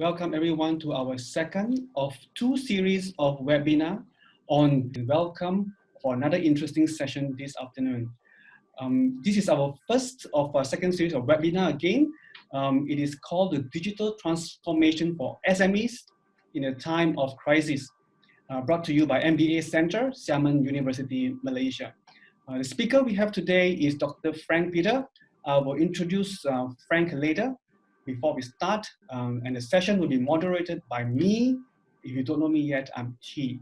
welcome everyone to our second of two series of webinar on welcome for another interesting session this afternoon. This is our first of our second series of webinar again. It is called the Digital Transformation for SMEs in a Time of Crisis, brought to you by MBA Center, Xiamen University Malaysia. The speaker we have today is Dr. Frank Peter. I will introduce Frank later before we start, and the session will be moderated by me. If you don't know me yet, I'm Chi.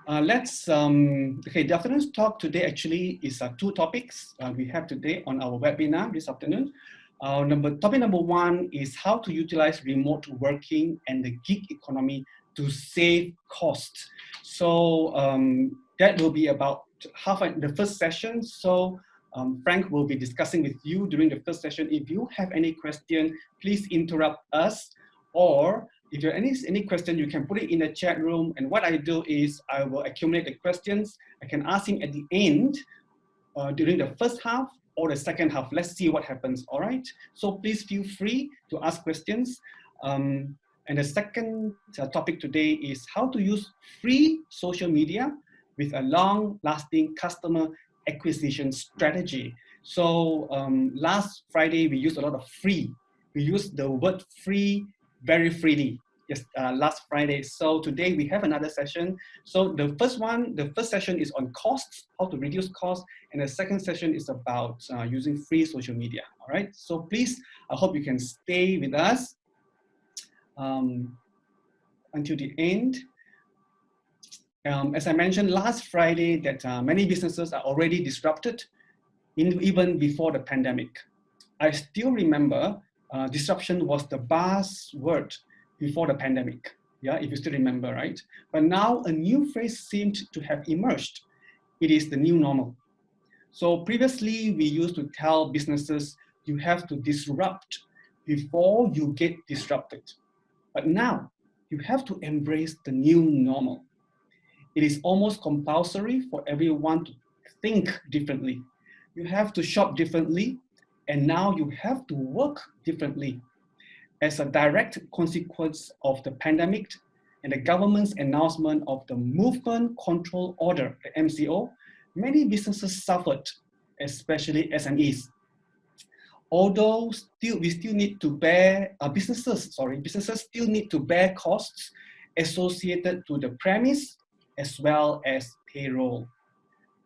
The afternoon's talk today actually is two topics we have today on our webinar this afternoon. Topic number one is how to utilize remote working and the gig economy to save costs. So that will be about half the first session. So Frank will be discussing with you during the first session. If you have any question, please interrupt us, or if you have any question, you can put it in the chat room. And what I do is I will accumulate the questions. I can ask him at the end during the first half or the second half. Let's see what happens, all right? So please feel free to ask questions. And the second topic today is how to use free social media with a long-lasting customer acquisition strategy. So last Friday, we used a lot of free. We used the word free very freely, yes, last Friday. So today we have another session. So the first session is on costs, how to reduce costs. And the second session is about using free social media, all right? So please, I hope you can stay with us until the end. As I mentioned last Friday, that many businesses are already disrupted even before the pandemic. I still remember disruption was the buzzword before the pandemic. Yeah, if you still remember, right? But now a new phrase seemed to have emerged. It is the new normal. So previously we used to tell businesses you have to disrupt before you get disrupted. But now you have to embrace the new normal. It is almost compulsory for everyone to think differently. You have to shop differently, and now you have to work differently. As a direct consequence of the pandemic and the government's announcement of the Movement Control Order, the MCO, many businesses suffered, especially SMEs. Although businesses still need to bear costs associated to the premise as well as payroll.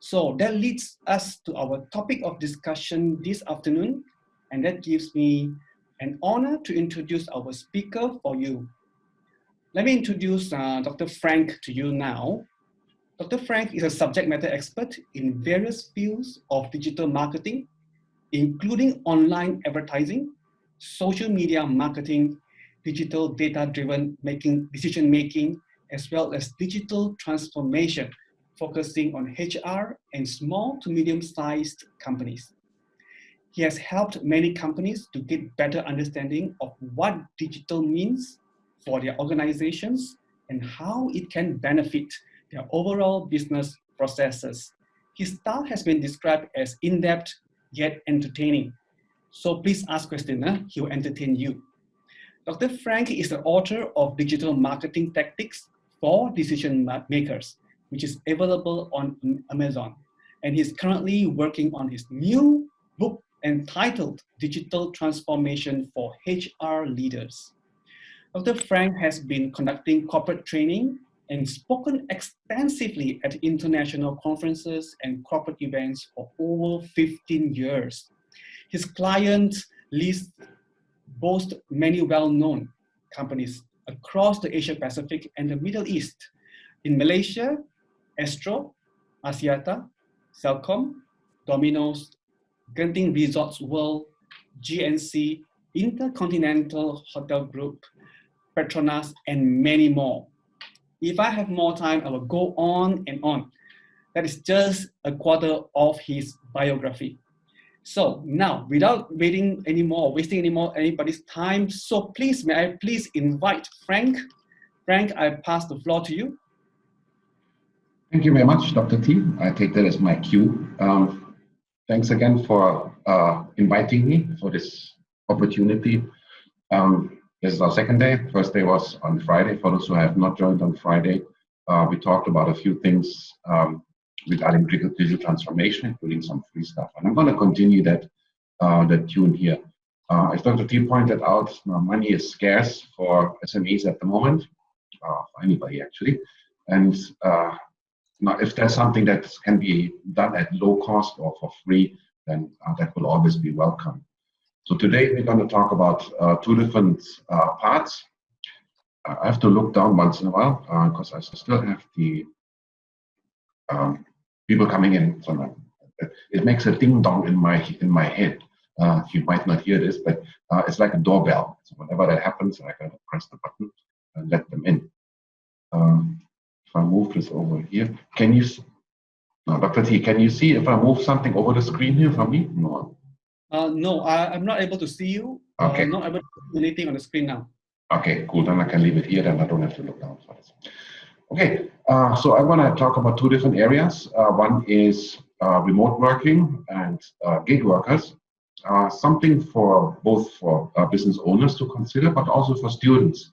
So that leads us to our topic of discussion this afternoon, and that gives me an honor to introduce our speaker for you. Let me introduce Dr. Frank to you now. Dr. Frank is a subject matter expert in various fields of digital marketing, including online advertising, social media marketing, digital data-driven decision-making, as well as digital transformation, focusing on HR and small to medium-sized companies. He has helped many companies to get better understanding of what digital means for their organizations and how it can benefit their overall business processes. His style has been described as in-depth yet entertaining. So please ask questions, he will entertain you. Dr. Frank is the author of Digital Marketing Tactics for Decision Makers, which is available on Amazon. And he's currently working on his new book entitled Digital Transformation for HR Leaders. Dr. Frank has been conducting corporate training and spoken extensively at international conferences and corporate events for over 15 years. His client list boasts many well-known companies across the Asia Pacific and the Middle East. In Malaysia, Astro, Axiata, Celcom, Domino's, Genting Resorts World, GNC, Intercontinental Hotel Group, Petronas, and many more. If I have more time, I will go on and on. That is just a quarter of his biography. So now, without wasting anybody's time, so please, may I please invite Frank. Frank, I pass the floor to you. Thank you very much, Dr. T. I take that as my cue. Thanks again for inviting me for this opportunity. This is our second day. First day was on Friday. For those who have not joined on Friday, we talked about a few things regarding digital transformation, including some free stuff. And I'm going to continue that tune here. As Dr. T pointed out, money is scarce for SMEs at the moment, for anybody actually. And now, if there's something that can be done at low cost or for free, then that will always be welcome. So today we're going to talk about two different parts. I have to look down once in a while because I still have the people coming in. So it makes a ding dong in my head. You might not hear this, but it's like a doorbell. So whenever that happens, I gotta press the button and let them in. If I move this over here, can you? No, Dr. T, can you see if I move something over the screen here for me? No. No, I'm not able to see you. Okay. I'm not able to do anything on the screen now. Okay, cool. Then I can leave it here. Then I don't have to look down for this. Okay, so I want to talk about two different areas. One is remote working and gig workers. Something for both for business owners to consider, but also for students.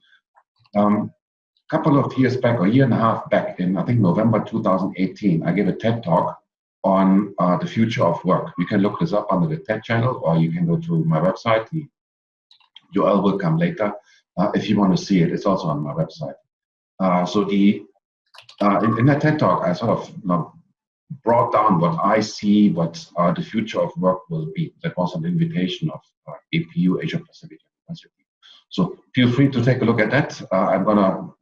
Couple of years back, or a year and a half back, in I think November 2018, I gave a TED talk on the future of work. You can look this up under the TED channel, or you can go to my website. The URL will come later if you want to see it. It's also on my website. So in that TED talk, I sort of brought down what I see, what the future of work will be. That was an invitation of APU, Asia Pacific University. So feel free to take a look at that. I'm gonna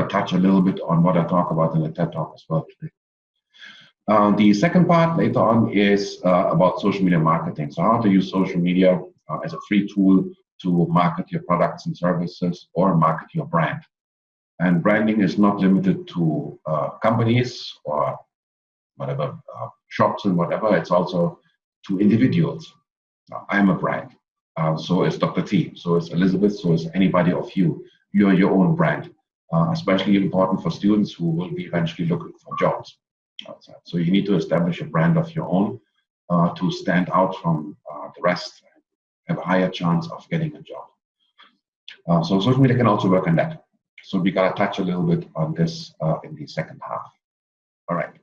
touch a little bit on what I talk about in the TED talk as well today. The second part later on is about social media marketing. So how to use social media as a free tool to market your products and services or market your brand. And branding is not limited to companies or whatever, shops and whatever. It's also to individuals. I'm a brand. So is Dr. T. So is Elizabeth. So is anybody of you. You are your own brand. Especially important for students who will be eventually looking for jobs outside. So you need to establish a brand of your own to stand out from the rest and have a higher chance of getting a job. So social media can also work on that. So we got to touch a little bit on this in the second half. All right.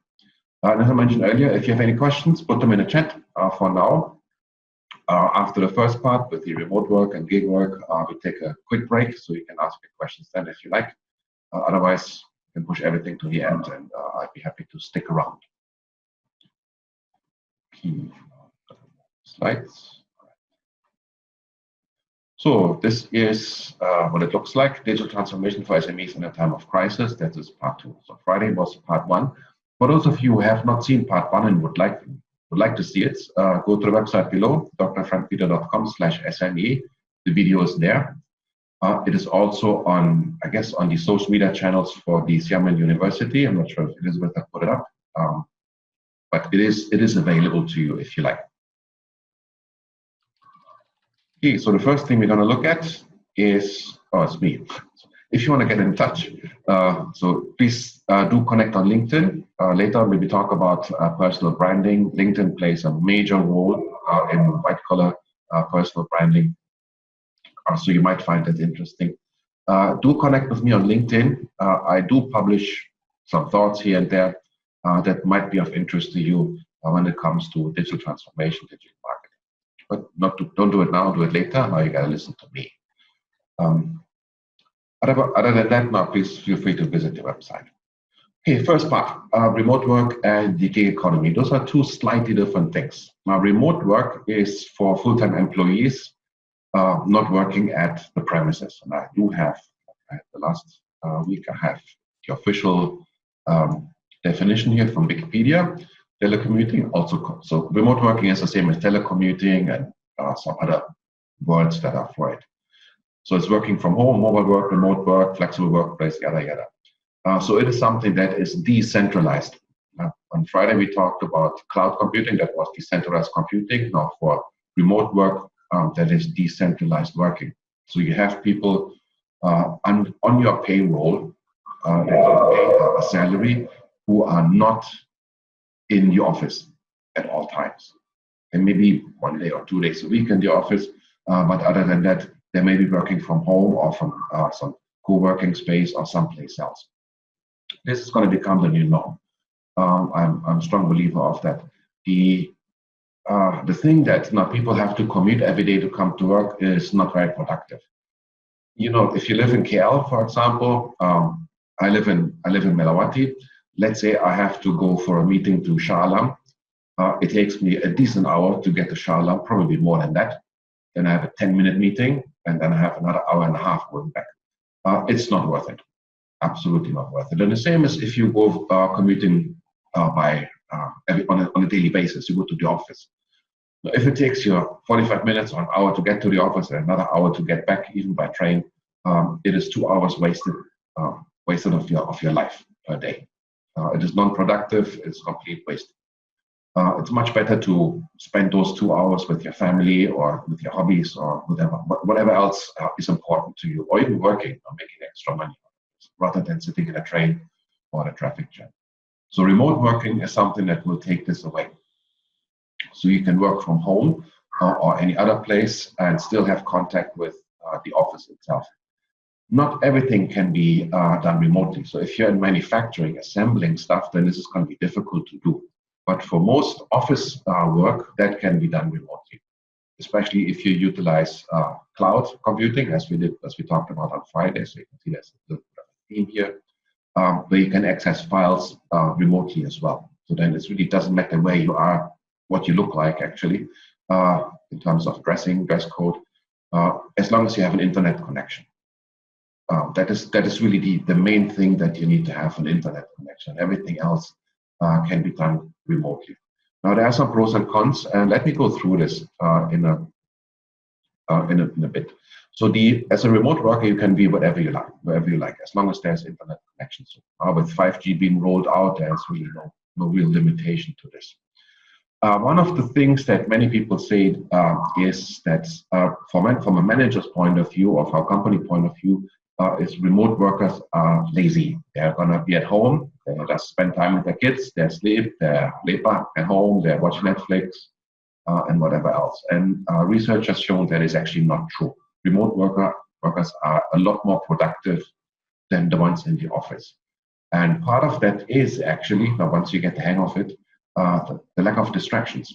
As I mentioned earlier, if you have any questions, put them in the chat for now. After the first part with the remote work and gig work, we'll take a quick break so you can ask your questions then if you like. Otherwise, you can push everything to the end and I'd be happy to stick around. Slides. So this is what it looks like, digital transformation for SMEs in a time of crisis. That is part 2. So Friday was part 1. For those of you who have not seen part 1 and would like to see it, go to the website below, drfrankpeter.com/SME. The video is there. It is also on, I guess, on the social media channels for the Xiamen University. I'm not sure if Elizabeth has put it up, but it is available to you if you like. Okay, so the first thing we're going to look at is, it's me. If you want to get in touch, so please do connect on LinkedIn. Later, we'll talk about personal branding. LinkedIn plays a major role in white-collar personal branding. So you might find that interesting. Do connect with me on LinkedIn. I do publish some thoughts here and there that might be of interest to you when it comes to digital transformation, digital marketing. But don't do it now, do it later. Now you got to listen to me. Other than that, now please feel free to visit the website. Okay, first part, remote work and the gig economy. Those are two slightly different things. Now, remote work is for full-time employees not working at the premises. And I do have, the last week, I have the official definition here from Wikipedia. Telecommuting also, so remote working is the same as telecommuting and some other words that are for it. So it's working from home, mobile work, remote work, flexible workplace, yada, yada. So it is something that is decentralized. On Friday, we talked about cloud computing, that was decentralized computing. Now for remote work, that is decentralized working. So you have people on your payroll that you pay a salary who are not in the office at all times. and maybe 1 day or 2 days a week in the office. But other than that, they may be working from home or from some co-working space or someplace else. This is going to become the new norm. I'm a strong believer of that. The thing that now people have to commute every day to come to work is not very productive. If you live in KL, for example, I live in Melawati. Let's say I have to go for a meeting to Shah Alam. It takes me a decent hour to get to Shah Alam, probably more than that. Then I have a 10-minute meeting, and then I have another hour and a half going back. It's not worth it. Absolutely not worth it. And the same as if you go commuting on a daily basis, you go to the office. If it takes you 45 minutes or an hour to get to the office and another hour to get back, even by train, it is 2 hours wasted of your life per day. It is non-productive. It's complete waste. It's much better to spend those 2 hours with your family or with your hobbies or whatever else is important to you, or even working or making extra money, rather than sitting in a train or a traffic jam. So remote working is something that will take this away. So you can work from home or any other place and still have contact with the office itself. Not everything can be done remotely. So if you're in manufacturing, assembling stuff, then this is going to be difficult to do. But for most office work, that can be done remotely, especially if you utilize cloud computing, as we talked about on Friday. So you can see there's a theme here, where you can access files remotely as well. So then it really doesn't matter where you are, what you look like actually, in terms of dress code, as long as you have an internet connection. That is really the main thing that you need to have, an internet connection. Everything else can be done remotely. Now there are some pros and cons, and let me go through this in a bit. So as a remote worker, you can be wherever you like, as long as there's internet connection. So with 5G being rolled out, there's really no real limitation to this. One of the things that many people say is that from a manager's point of view or from a company point of view, is remote workers are lazy. They're going to be at home, they just spend time with their kids, they sleep, they're lepak at home, they watch Netflix, and whatever else. And research has shown that is actually not true. Remote workers are a lot more productive than the ones in the office. And part of that is actually, once you get the hang of it, the lack of distractions.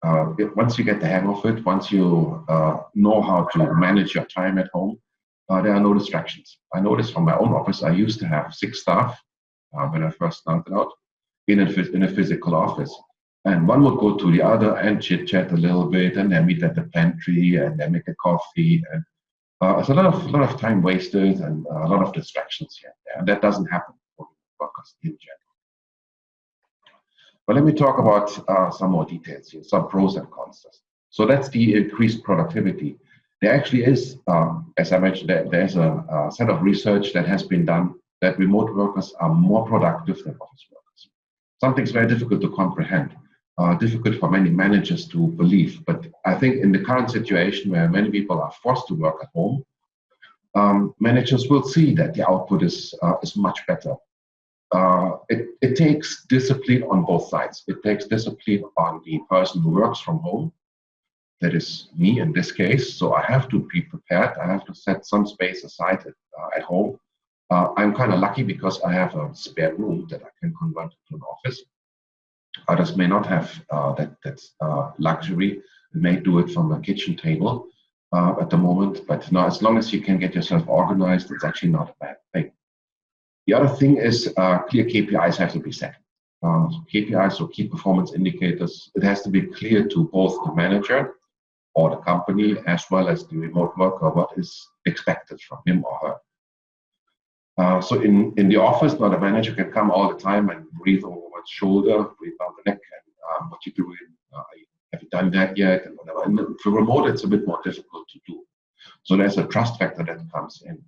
Once you get the hang of it, once you know how to manage your time at home, there are no distractions. I noticed from my own office, I used to have 6 staff when I first started out in a physical office. And one would go to the other and chit-chat a little bit, and then meet at the pantry, and then make a coffee. And it's a lot of time wasted and a lot of distractions here. And that doesn't happen for workers in general. But let me talk about some more details here, some pros and cons. So that's the increased productivity. There actually is, as I mentioned, there's a set of research that has been done that remote workers are more productive than office workers. Something's very difficult to comprehend, difficult for many managers to believe. But I think in the current situation where many people are forced to work at home, managers will see that the output is much better. It takes discipline on both sides. It takes discipline on the person who works from home. That is me in this case. So I have to be prepared. I have to set some space aside at home. I'm kind of lucky because I have a spare room that I can convert to an office. Others may not have that luxury. They may do it from a kitchen table at the moment. But now, as long as you can get yourself organized, it's actually not a bad thing. The other thing is clear KPIs have to be set. KPIs, so key performance indicators, it has to be clear to both the manager or the company as well as the remote worker what is expected from him or her. So in the office, now the manager can come all the time and breathe over one's shoulder, breathe down the neck, and what you doing? Have you done that yet? And whatever. And for remote, it's a bit more difficult to do. So there's a trust factor that comes in.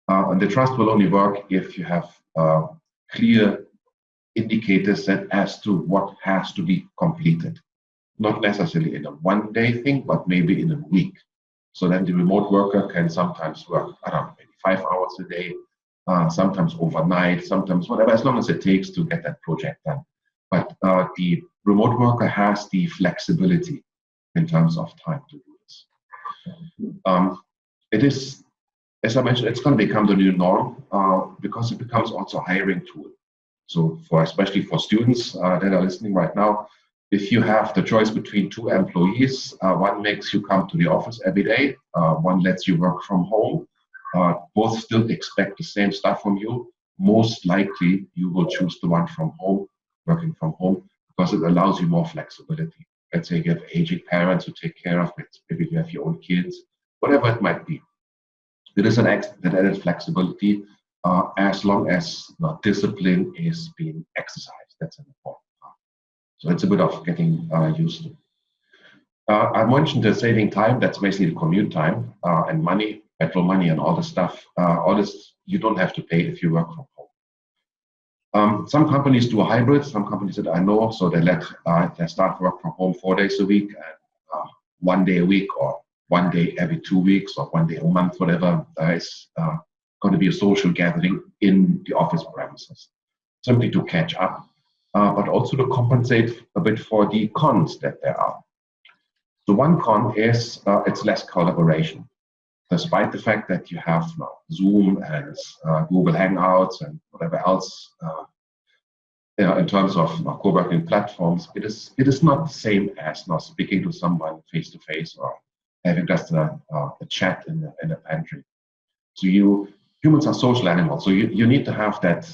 And the trust will only work if you have clear indicators set as to what has to be completed. Not necessarily in a one-day thing, but maybe in a week. So then the remote worker can sometimes work, I don't know, maybe 5 hours a day, sometimes overnight, sometimes whatever, as long as it takes to get that project done. but the remote worker has the flexibility in terms of time to do this. It is, as I mentioned, it's going to become the new norm because it becomes also a hiring tool. So especially for students that are listening right now, if you have the choice between two employees, one makes you come to the office every day, one lets you work from home, both still expect the same stuff from you, most likely you will choose the one from home, working from home, because it allows you more flexibility. Let's say you have aging parents to take care of it, maybe you have your own kids, whatever it might be. There is an added flexibility as long as discipline is being exercised. That's an important part. So it's a bit of getting used to. I mentioned the saving time. That's basically the commute time and money, petrol money, and all the stuff. All this you don't have to pay if you work from home. Some companies do a hybrid. Some companies that I know, so they let their staff work from home 4 days a week, and 1 day a week, or 1 day every 2 weeks, or 1 day a month, whatever. Is going to be a social gathering in the office premises, simply to catch up, but also to compensate a bit for the cons that there are. The one con is it's less collaboration. Despite the fact that you have now Zoom and Google Hangouts and whatever else, in terms of co-working platforms, it is not the same as speaking to someone face to face or having just a chat in the pantry. So humans are social animals. So you need to have that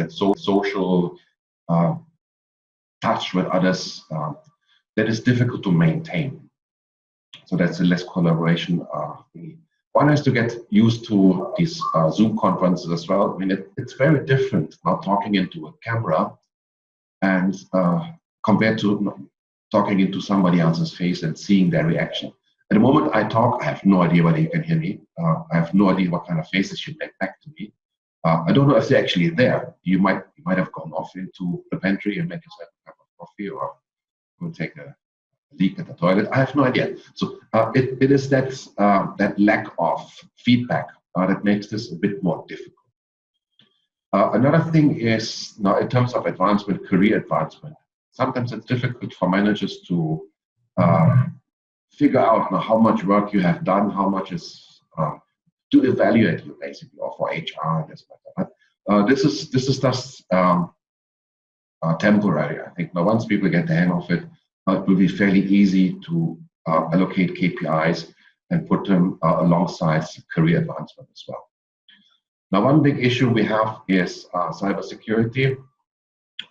social touch with others that is difficult to maintain. So that's a less collaboration. One has to get used to these Zoom conferences as well. I mean, it's very different now talking into a camera and compared to talking into somebody else's face and seeing their reaction. At the moment I talk, I have no idea whether you can hear me. I have no idea what kind of faces you make back to me. I don't know if they're actually there. You might have gone off into the pantry and make yourself a cup of coffee, or go take a leak at the toilet. I have no idea. So it is that lack of feedback that makes this a bit more difficult. Another thing is, now in terms of advancement, career advancement, sometimes it's difficult for managers to figure out how much work you have done, how much is to evaluate you basically, or for HR and this matter. But this is just temporary. I think now once people get the hang of it, it will be fairly easy to allocate KPIs and put them alongside career advancement as well. Now, one big issue we have is cybersecurity.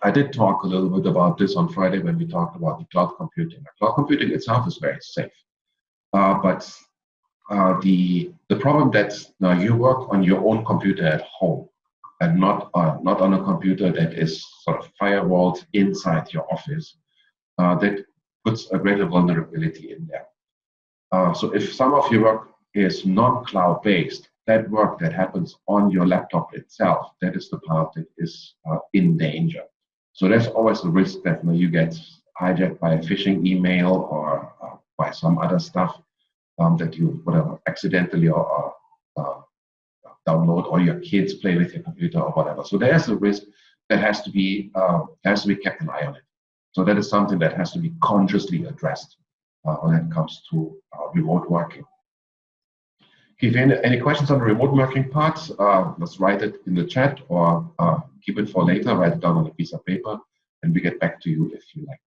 I did talk a little bit about this on Friday when we talked about the cloud computing. Cloud computing itself is very safe, but the problem that now you work on your own computer at home and not on a computer that is sort of firewalled inside your office, that puts a greater vulnerability in there. So if some of your work is non-cloud based, that work that happens on your laptop itself, that is the part that is in danger. So there's always a risk that you get hijacked by a phishing email or by some other stuff that you accidentally or download, or your kids play with your computer or whatever. So there's a risk that has to be kept an eye on it. So that is something that has to be consciously addressed when it comes to remote working. If you have any questions on the remote working part, let's write it in the chat, or keep it for later, write it down on a piece of paper, and we get back to you if you like.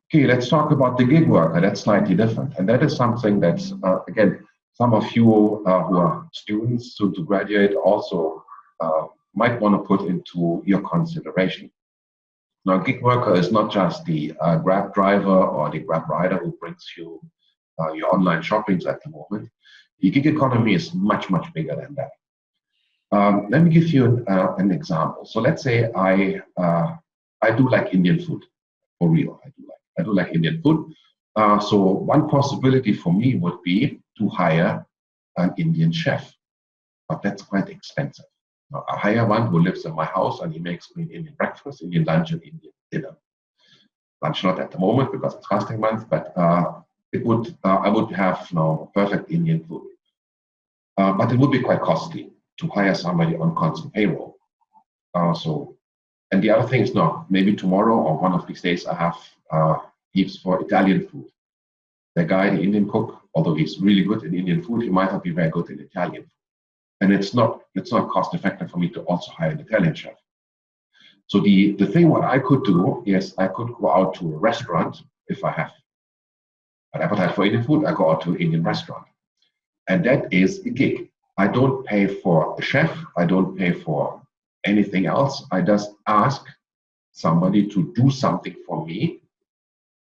Okay, let's talk about the gig worker. That's slightly different. And that is something that, again, some of you who are students soon to graduate also might want to put into your consideration. Now, gig worker is not just the Grab driver or the Grab rider who brings you your online shoppings at the moment. The gig economy is much, much bigger than that. Let me give you an example. So let's say I do like Indian food, for real. I do like Indian food. So one possibility for me would be to hire an Indian chef, but that's quite expensive. Now, I hire one who lives in my house and he makes me Indian breakfast, Indian lunch, and Indian dinner. Lunch not at the moment because it's fasting month, but I would have perfect Indian food. But it would be quite costly to hire somebody on constant payroll. So And the other thing is, no, maybe tomorrow or one of these days I have heaps for Italian food. The guy, the Indian cook, although he's really good in Indian food, he might not be very good in Italian food. And it's not cost effective for me to also hire an Italian chef. So the thing what I could do is I could go out to a restaurant if I have an appetite for Indian food, I go out to an Indian restaurant. And that is a gig. I don't pay for a chef, I don't pay for anything else. I just ask somebody to do something for me.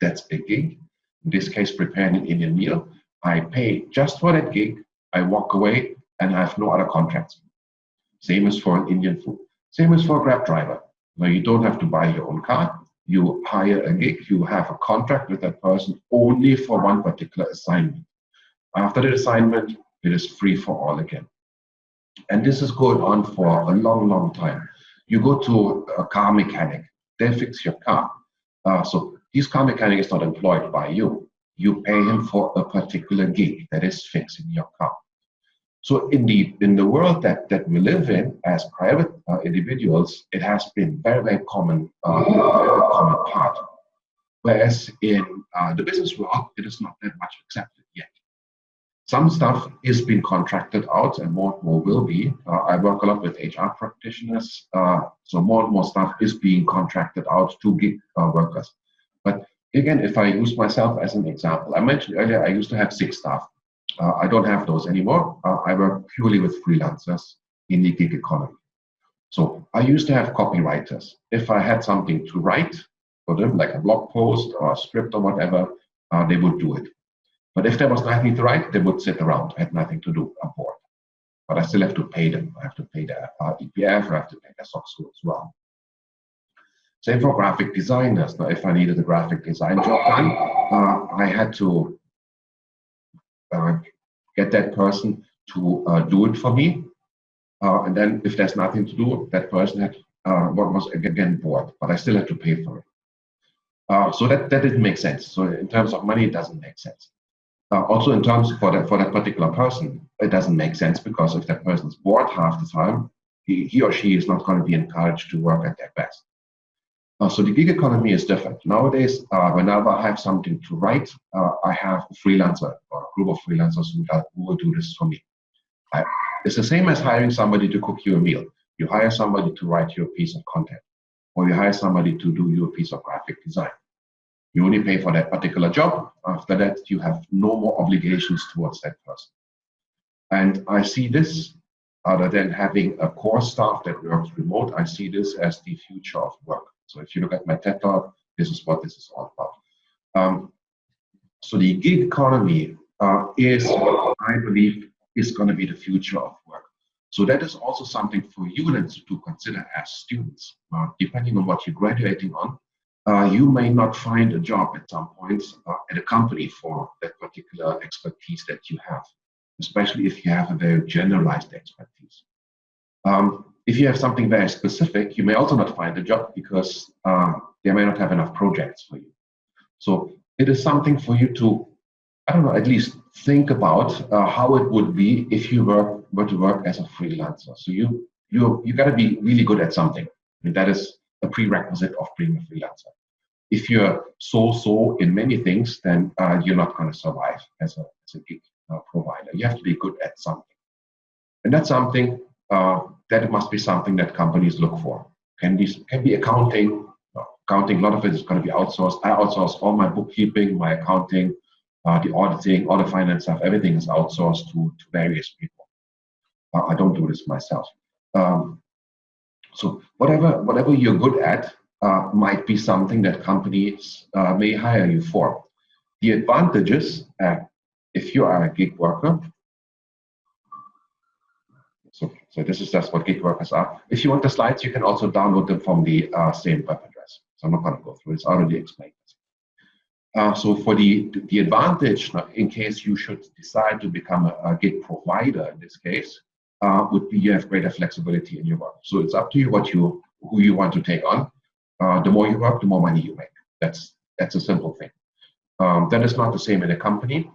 That's a gig. In this case, preparing an Indian meal. I pay just for that gig. I walk away and I have no other contracts. Same as for an Indian food. Same as for a Grab driver. Now you don't have to buy your own car. You hire a gig. You have a contract with that person only for one particular assignment. After the assignment, it is free for all again. And this is going on for a long, long time. You go to a car mechanic. They fix your car. So this car mechanic is not employed by you. You pay him for a particular gig that is fixing your car. So in the world that we live in as private individuals, it has been very, very common part. Whereas in the business world, it is not that much accepted yet. Some stuff is being contracted out, and more will be. I work a lot with HR practitioners, so more and more stuff is being contracted out to gig workers. But again, if I use myself as an example, I mentioned earlier I used to have 6 staff. I don't have those anymore. I work purely with freelancers in the gig economy. So I used to have copywriters. If I had something to write for them, like a blog post or a script or whatever, they would do it. But if there was nothing to write, they would sit around. I had nothing to do. I'm bored. But I still have to pay them. I have to pay their EPF. I have to pay their SOX as well. Same for graphic designers. Now, if I needed a graphic design job done, I had to get that person to do it for me. And then if there's nothing to do, that person had was again bored. But I still had to pay for it. So that didn't make sense. So in terms of money, it doesn't make sense. Also in terms for that particular person, it doesn't make sense because if that person is bored half the time, he or she is not going to be encouraged to work at their best. So the gig economy is different. Nowadays, whenever I have something to write, I have a freelancer or a group of freelancers who will do this for me. It's the same as hiring somebody to cook you a meal. You hire somebody to write you a piece of content, or you hire somebody to do you a piece of graphic design. You only pay for that particular job. After that, you have no more obligations towards that person. And I see this, other than having a core staff that works remote, I see this as the future of work. So if you look at my TED Talk, this is what this is all about. So the gig economy is what I believe is going to be the future of work. So that is also something for you then to consider as students. Depending on what you're graduating on, you may not find a job at some point at a company for that particular expertise that you have, especially if you have a very generalized expertise. If you have something very specific, you may also not find a job because they may not have enough projects for you. So it is something for you to, I don't know, at least think about how it would be if you were to work as a freelancer. So you got to be really good at something. I mean, that is a prerequisite of being a freelancer. If you're so in many things, then you're not going to survive as a gig provider. You have to be good at something. And that's something that must be something that companies look for. Can be accounting. Accounting, a lot of it is going to be outsourced. I outsource all my bookkeeping, my accounting, the auditing, all the finance stuff. Everything is outsourced to various people. I don't do this myself. So whatever you're good at might be something that companies may hire you for. The advantages, if you are a gig worker, so this is just what gig workers are. If you want the slides, you can also download them from the same web address. So I'm not going to go through it. It's already explained. So for the advantage, in case you should decide to become a gig provider in this case, would be you have greater flexibility in your work. So it's up to you who you want to take on. The more you work, the more money you make. That's a simple thing. That is not the same in a company.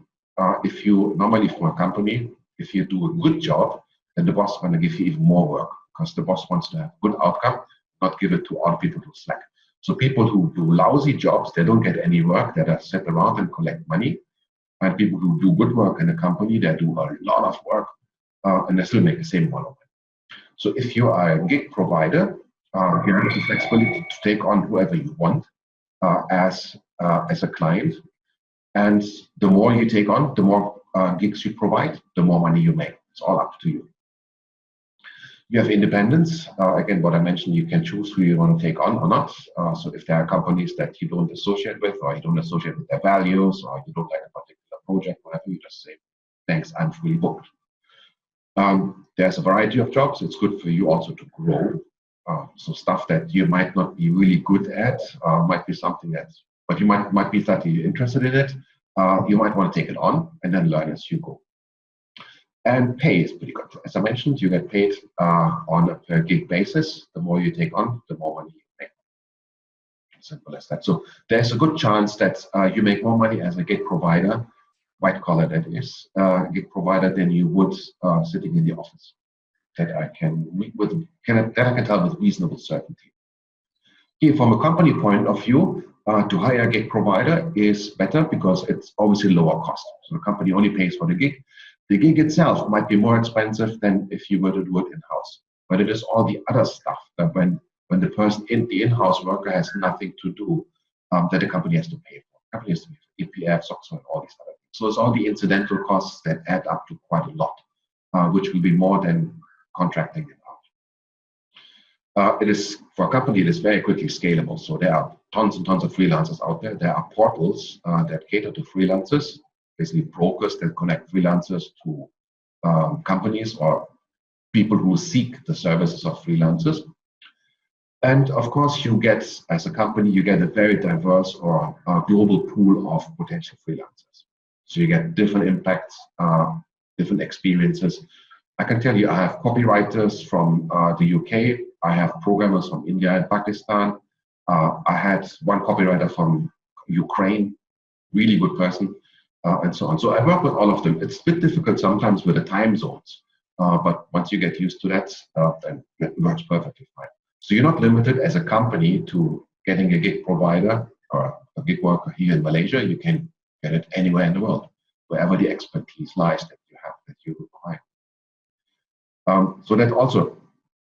If you normally from a company, if you do a good job, then the boss is going to give you even more work because the boss wants to have good outcome. not give it to all people who slack. So people who do lousy jobs, they don't get any work, that are sit around and collect money. And people who do good work in a company, they do a lot of work, and they still make the same amount of money. So if you are a gig provider, you have the flexibility to take on whoever you want as a client. And the more you take on, the more gigs you provide, the more money you make. It's all up to you. You have independence. Again, what I mentioned, you can choose who you want to take on or not. So if there are companies that you don't associate with, or you don't associate with their values, or you don't like a particular project, whatever, you just say, thanks, I'm fully booked. There's a variety of jobs. It's good for you also to grow. So stuff that you might not be really good at might be something that, but you might be slightly interested in it. You might want to take it on and then learn as you go. And pay is pretty good. As I mentioned, you get paid on a per gig basis. The more you take on, the more money you make. Simple as that. So there's a good chance that you make more money as a gig provider, white collar that is, gig provider, than you would sitting in the office. That I can tell with reasonable certainty. Here, from a company point of view, to hire a gig provider is better because it's obviously lower cost. So the company only pays for the gig. The gig itself might be more expensive than if you were to do it in-house, but it is all the other stuff that when the person the in-house worker has nothing to do, that the company has to pay for. The company has to pay for EPF, SOXO, and all these other things. So it's all the incidental costs that add up to quite a lot, which will be more than contracting it out. It is, for a company, it is very quickly scalable. So there are tons and tons of freelancers out there. There are portals that cater to freelancers, basically brokers that connect freelancers to companies or people who seek the services of freelancers. And of course, you get, as a company, you get a very diverse or global pool of potential freelancers. So you get different impacts, different experiences. I can tell you, I have copywriters from the UK. I have programmers from India and Pakistan. I had one copywriter from Ukraine, really good person, and so on. So I work with all of them. It's a bit difficult sometimes with the time zones, but once you get used to that, then it works perfectly fine. So you're not limited as a company to getting a gig provider or a gig worker here in Malaysia. You can get it anywhere in the world, wherever the expertise lies that you have, that you require. So that also,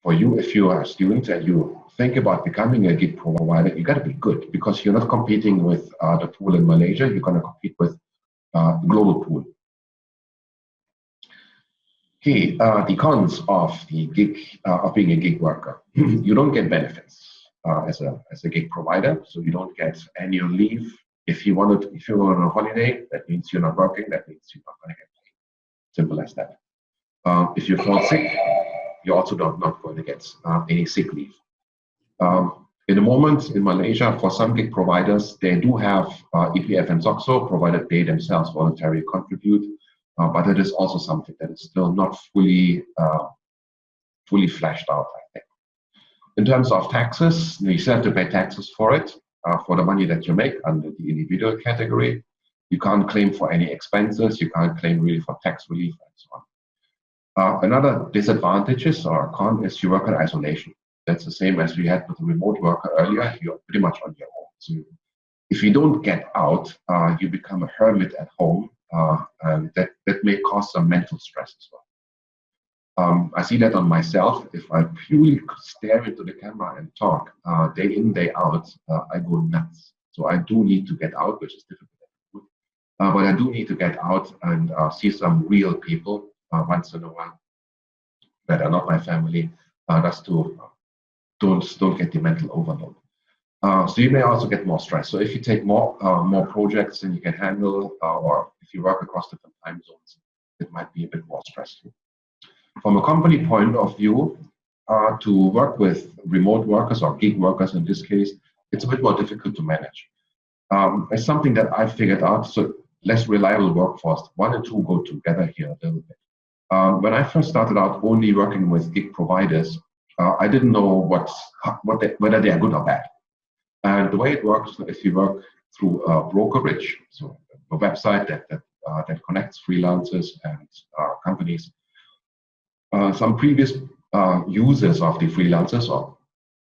for you, if you are a student and you think about becoming a gig provider, you got to be good, because you're not competing with the pool in Malaysia. You're going to compete with the global pool. Okay, the cons of the gig of being a gig worker. You don't get benefits as a gig provider, so you don't get annual leave. If you're on a holiday, that means you're not working. That means you're not going to get paid. Simple as that. If you fall sick, you're also not going to get any sick leave. In the moment in Malaysia, for some gig providers, they do have EPF and SOXO, provided they themselves voluntarily contribute, but it is also something that is still not fully fleshed out, I think. In terms of taxes, you still have to pay taxes for it, for the money that you make under the individual category. You can't claim for any expenses. You can't claim really for tax relief and so on. Another disadvantage or con is you work in isolation. That's the same as we had with the remote worker earlier. You're pretty much on your own. So if you don't get out, you become a hermit at home, and that may cause some mental stress as well. I see that on myself. If I purely stare into the camera and talk day in, day out, I go nuts. So I do need to get out, which is difficult. But I do need to get out and see some real people once in a while that are not my family, just to don't get the mental overload. So you may also get more stress. So if you take more projects than you can handle, or if you work across different time zones, it might be a bit more stressful. From a company point of view, to work with remote workers or gig workers in this case, it's a bit more difficult to manage. It's something that I figured out. So less reliable workforce, 1 and 2 go together here a little bit. When I first started out only working with gig providers, I didn't know whether they are good or bad. And the way it works, if you work through a brokerage, so a website that connects freelancers and companies, some previous users of the freelancers or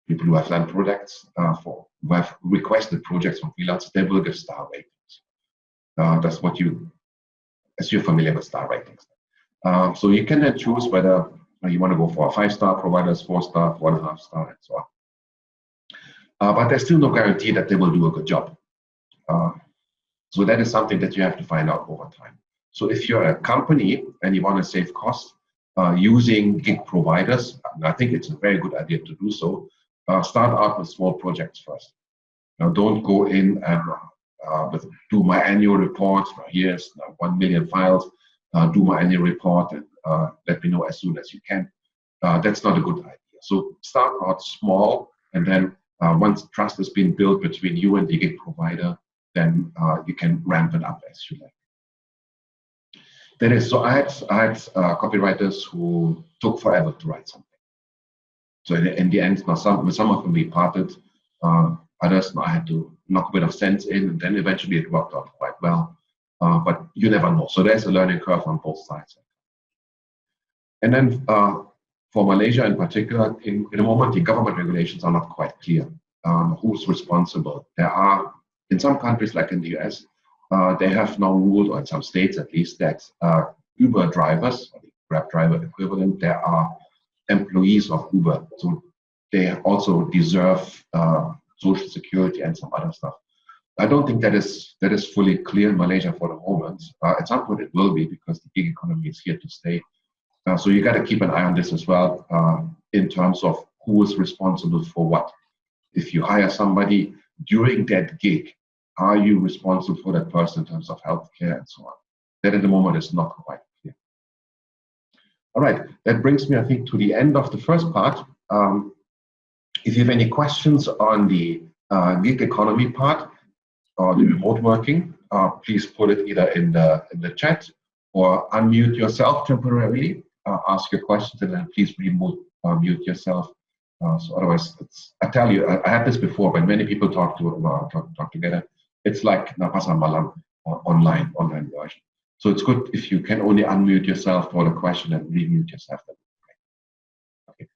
people who have done projects who have requested projects from freelancers, they will give star ratings. That's what as you're familiar with star ratings. So you can then choose whether you want to go for a 5-star providers, 4-star, 4.5-star, and so on. But there's still no guarantee that they will do a good job. So that is something that you have to find out over time. So if you're a company and you want to save costs using gig providers, I think it's a very good idea to do so. Start out with small projects first. Now, don't go in and do my annual report. Here's 1 million files. Do my annual report and let me know as soon as you can. That's not a good idea. So start out small, and then once trust has been built between you and the gig provider, then you can ramp it up as you like. That is, so I had copywriters who took forever to write something. So in the end, now some of them we parted. Others, I had to knock a bit of sense in, and then eventually it worked out quite well. But you never know. So there's a learning curve on both sides. And then for Malaysia in particular, in the moment, the government regulations are not quite clear. Who's responsible? There are, in some countries like in the US, they have now ruled, or in some states at least, that Uber drivers, or the Grab driver equivalent, they are employees of Uber. So they also deserve Social Security and some other stuff. I don't think that is fully clear in Malaysia for the moment. At some point it will be, because the gig economy is here to stay. So you got to keep an eye on this as well, in terms of who is responsible for what. If you hire somebody during that gig, are you responsible for that person in terms of healthcare and so on? That at the moment is not quite clear. All right, that brings me, I think, to the end of the first part. If you have any questions on the gig economy part or the remote working, please put it either in the chat or unmute yourself temporarily. Ask your questions, and then please mute yourself. So otherwise, I tell you, I had this before. When many people talk together, it's like Napasa Malam online version. So it's good if you can only unmute yourself for the question and remute yourself. Okay.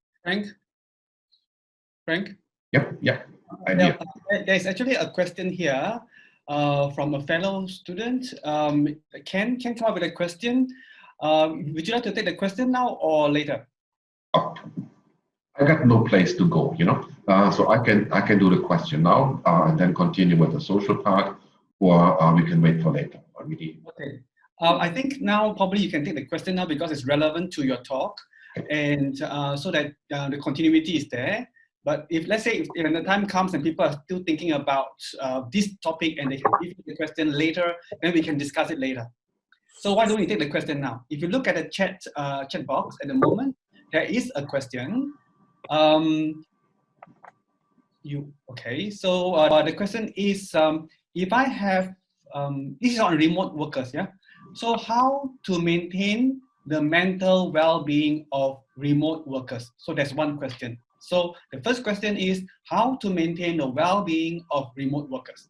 Frank? Yep. Idea. There's actually a question here from a fellow student. Ken come up with a question. Would you like to take the question now or later? Oh, I got no place to go, so I can do the question now and then continue with the social part, or we can wait for later. Okay. I think now probably you can take the question now because it's relevant to your talk, and so that the continuity is there. But if, let's say, if when the time comes and people are still thinking about this topic and they can give you the question later, then we can discuss it later. So why don't we take the question now? If you look at the chat box at the moment, there is a question. Okay, so the question is, if I have, this is on remote workers, yeah? So how to maintain the mental well-being of remote workers? So that's one question. So the first question is how to maintain the well-being of remote workers.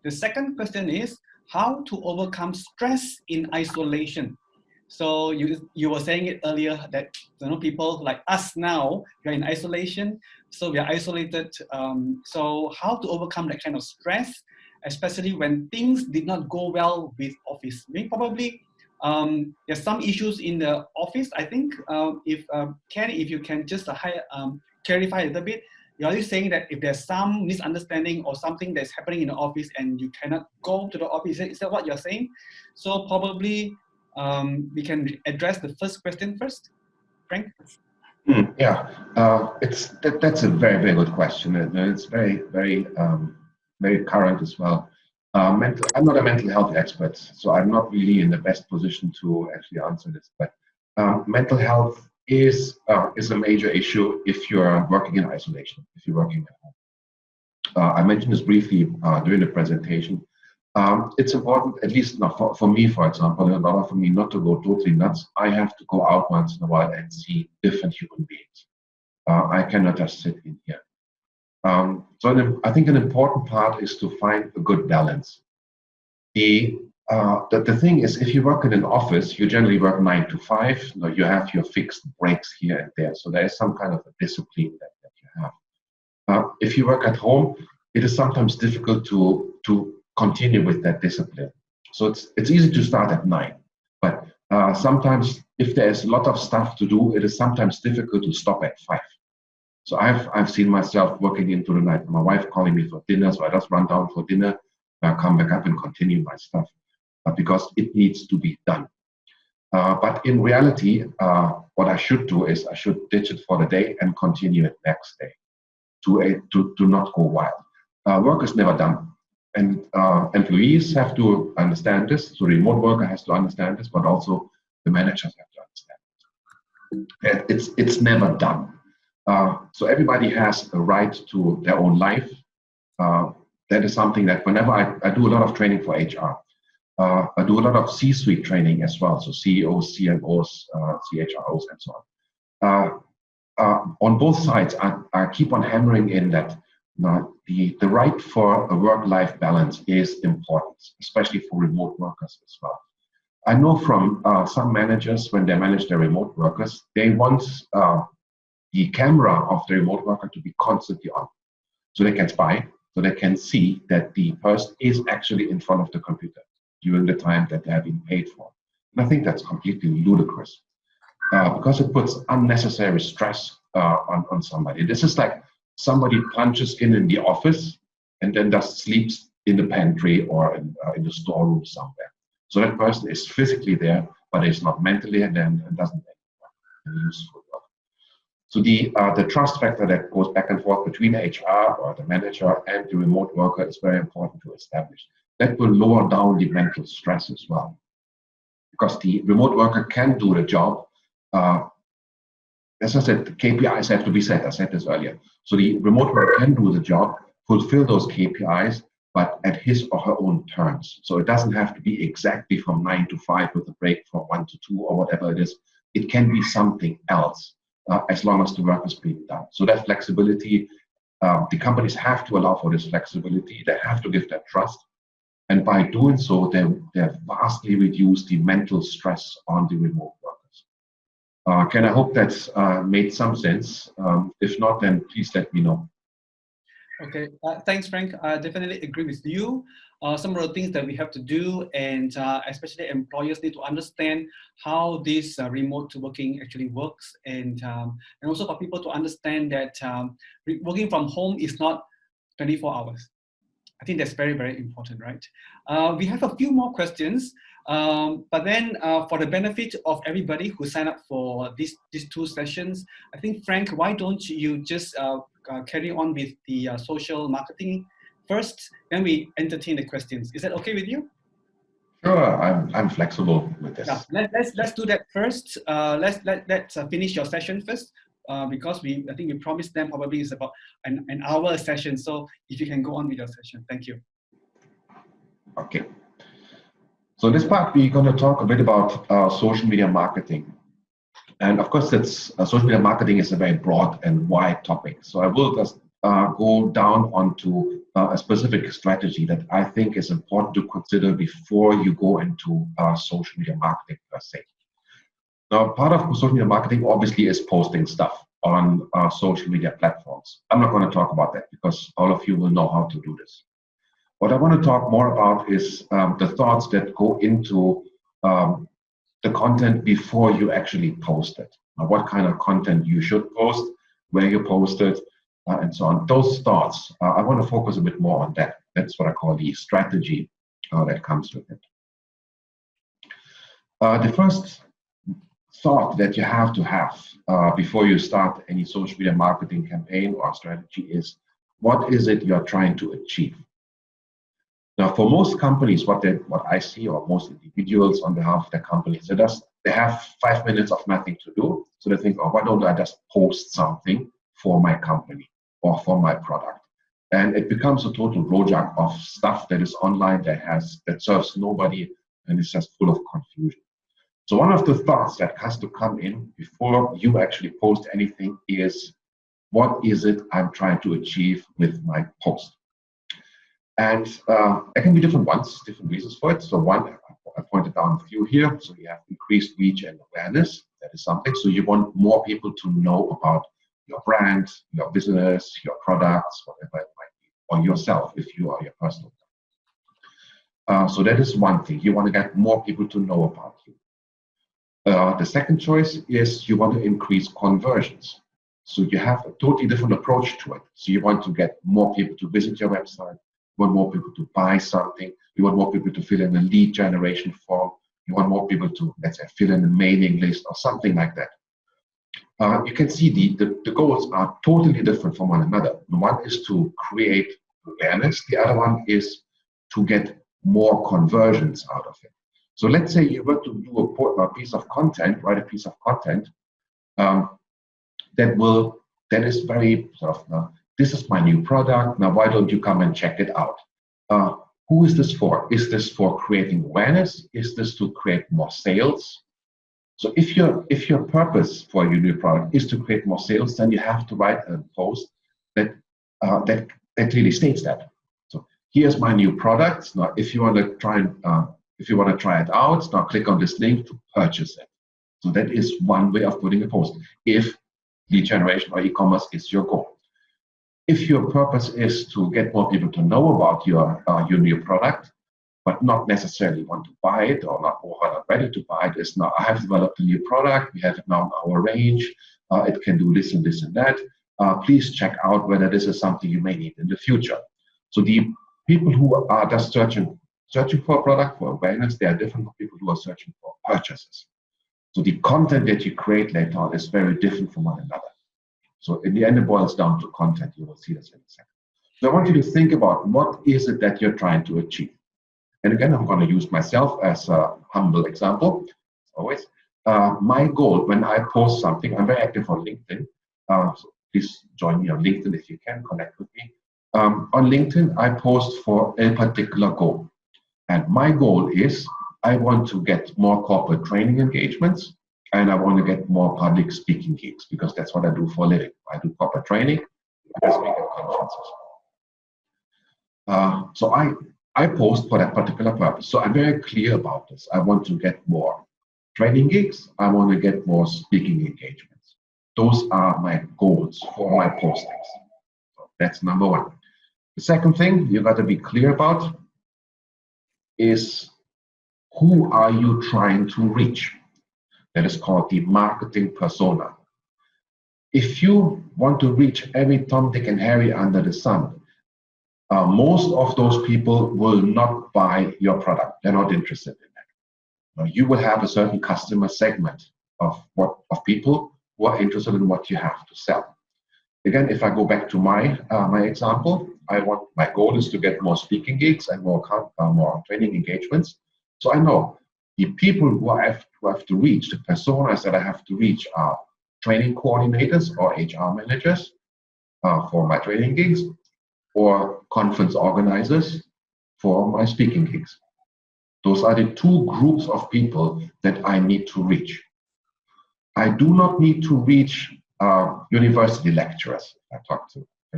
The second question is how to overcome stress in isolation. So you were saying it earlier that people like us now, we're in isolation, so we are isolated. So how to overcome that kind of stress, especially when things did not go well with office. I mean, probably there's some issues in the office. I think if you can just clarify a little bit. You're saying that if there's some misunderstanding or something that's happening in the office and you cannot go to the office, is that what you're saying? So probably we can address the first question first, Frank? Yeah, that's a very, very good question. And it's very, very, very current as well. I'm not a mental health expert, so I'm not really in the best position to actually answer this. But mental health is a major issue if you're working in isolation, if you're working at home. I mentioned this briefly during the presentation. It's important, at least for me, for example, in order for me not to go totally nuts, I have to go out once in a while and see different human beings. I cannot just sit in here. So I think an important part is to find a good balance. The thing is, if you work in an office, you generally work 9 to 5. You have your fixed breaks here and there. So there is some kind of a discipline that you have. If you work at home, it is sometimes difficult to continue with that discipline. So it's easy to start at 9, but sometimes if there's a lot of stuff to do, it is sometimes difficult to stop at 5. So I've seen myself working into the night. My wife calling me for dinner, so I just run down for dinner, come back up and continue my stuff because it needs to be done. But in reality, what I should do is I should ditch it for the day and continue it next day to not go wild. Work is never done. And employees have to understand this. So the remote worker has to understand this, but also the managers have to understand it. It's never done. So everybody has a right to their own life. That is something that whenever I do a lot of training for HR, I do a lot of C-suite training as well. So CEOs, CMOs, CHROs, and so on. On both sides, I keep on hammering in that the right for a work-life balance is important, especially for remote workers as well. I know from some managers, when they manage their remote workers, they want the camera of the remote worker to be constantly on. So they can spy, so they can see that the person is actually in front of the computer during the time that they have been paid for. And I think that's completely ludicrous because it puts unnecessary stress on somebody. This is like somebody punches in the office and then just sleeps in the pantry or in the storeroom somewhere. So that person is physically there, but is not mentally and then doesn't make any useful work. So the trust factor that goes back and forth between HR or the manager and the remote worker is very important to establish. That will lower down the mental stress as well. Because the remote worker can do the job. As I said, the KPIs have to be set. I said this earlier. So the remote worker can do the job, fulfill those KPIs, but at his or her own terms. So it doesn't have to be exactly from 9 to 5 with a break from 1 to 2 or whatever it is. It can be something else. As long as the work is being done. So that flexibility, the companies have to allow for this flexibility. They have to give that trust. And by doing so, they vastly reduce the mental stress on the remote workers. Ken, I hope that's made some sense. If not, then please let me know. Okay, thanks, Frank. I definitely agree with you. Some of the things that we have to do, and especially employers need to understand how this remote working actually works, and also for people to understand that working from home is not 24 hours. I think that's very, very important, right? We have a few more questions, but then for the benefit of everybody who signed up for these 2 sessions, I think, Frank, why don't you just carry on with the social marketing first, then we entertain the questions. Is that okay with you? Sure, I'm flexible with this. Yeah, let's do that first. Let's finish your session first, because I think we promised them probably it's about an hour session. So if you can go on with your session, thank you. Okay. So this part we're going to talk a bit about social media marketing, and of course, social media marketing is a very broad and wide topic. So I will just go down onto a specific strategy that I think is important to consider before you go into social media marketing per se. Now, part of social media marketing obviously is posting stuff on social media platforms. I'm not going to talk about that because all of you will know how to do this. What I want to talk more about is the thoughts that go into the content before you actually post it. Now, what kind of content you should post, where you post it, and so on. Those thoughts, I want to focus a bit more on that. That's what I call the strategy that comes with it. The first thought that you have to have before you start any social media marketing campaign or strategy is, what is it you're trying to achieve? Now, for most companies, what I see, or most individuals on behalf of their companies, they have 5 minutes of nothing to do. So they think, oh, why don't I just post something for my company or for my product? And it becomes a total rojak of stuff that is online that serves nobody and is just full of confusion. So one of the thoughts that has to come in before you actually post anything is, what is it I'm trying to achieve with my post? And there can be different ones, different reasons for it. So one, I pointed down a few here. So you have increased reach and awareness. That is something. So you want more people to know about your brand, your business, your products, whatever it might be, or yourself if you are your personal brand. So that is one thing. You want to get more people to know about you. The second choice is you want to increase conversions. So you have a totally different approach to it. So you want to get more people to visit your website, you want more people to buy something, you want more people to fill in a lead generation form, you want more people to, let's say, fill in a mailing list or something like that. You can see the goals are totally different from one another. One is to create awareness, the other one is to get more conversions out of it. So let's say you were to do a piece of content, write a piece of content that is very sort of, this is my new product, now why don't you come and check it out? Who is this for? Is this for creating awareness? Is this to create more sales? So if your purpose for your new product is to create more sales, then you have to write a post that clearly states that. So here's my new product. Now, if you want to try it out, now click on this link to purchase it. So that is one way of putting a post. If lead generation or e-commerce is your goal. If your purpose is to get more people to know about your new product, but not necessarily want to buy it or not ready to buy it, is now I have developed a new product, we have it now in our range, it can do this and this and that. Please check out whether this is something you may need in the future. So the people who are just searching for a product, for awareness, they are different from people who are searching for purchases. So the content that you create later on is very different from one another. So in the end, it boils down to content. You will see this in a second. So I want you to think about what is it that you're trying to achieve. And again, I'm going to use myself as a humble example. As always, my goal when I post something, I'm very active on LinkedIn. So please join me on LinkedIn if you can, connect with me. On LinkedIn, I post for a particular goal. And my goal is I want to get more corporate training engagements, and I want to get more public speaking gigs, because that's what I do for a living. I do corporate training, I speak at conferences. So I post for that particular purpose. So I'm very clear about this. I want to get more training gigs. I want to get more speaking engagements. Those are my goals for my postings. So that's number one. The second thing you got to be clear about is who are you trying to reach? That is called the marketing persona. If you want to reach every Tom, Dick, and Harry under the sun, most of those people will not buy your product. They're not interested in that. You will have a certain customer segment of people who are interested in what you have to sell. Again, if I go back to my example, my goal is to get more speaking gigs and more training engagements. So I know the people who I have to reach, the personas that I have to reach, are training coordinators or HR managers for my training gigs, or conference organizers for my speaking gigs. Those are the two groups of people that I need to reach. I do not need to reach university lecturers. I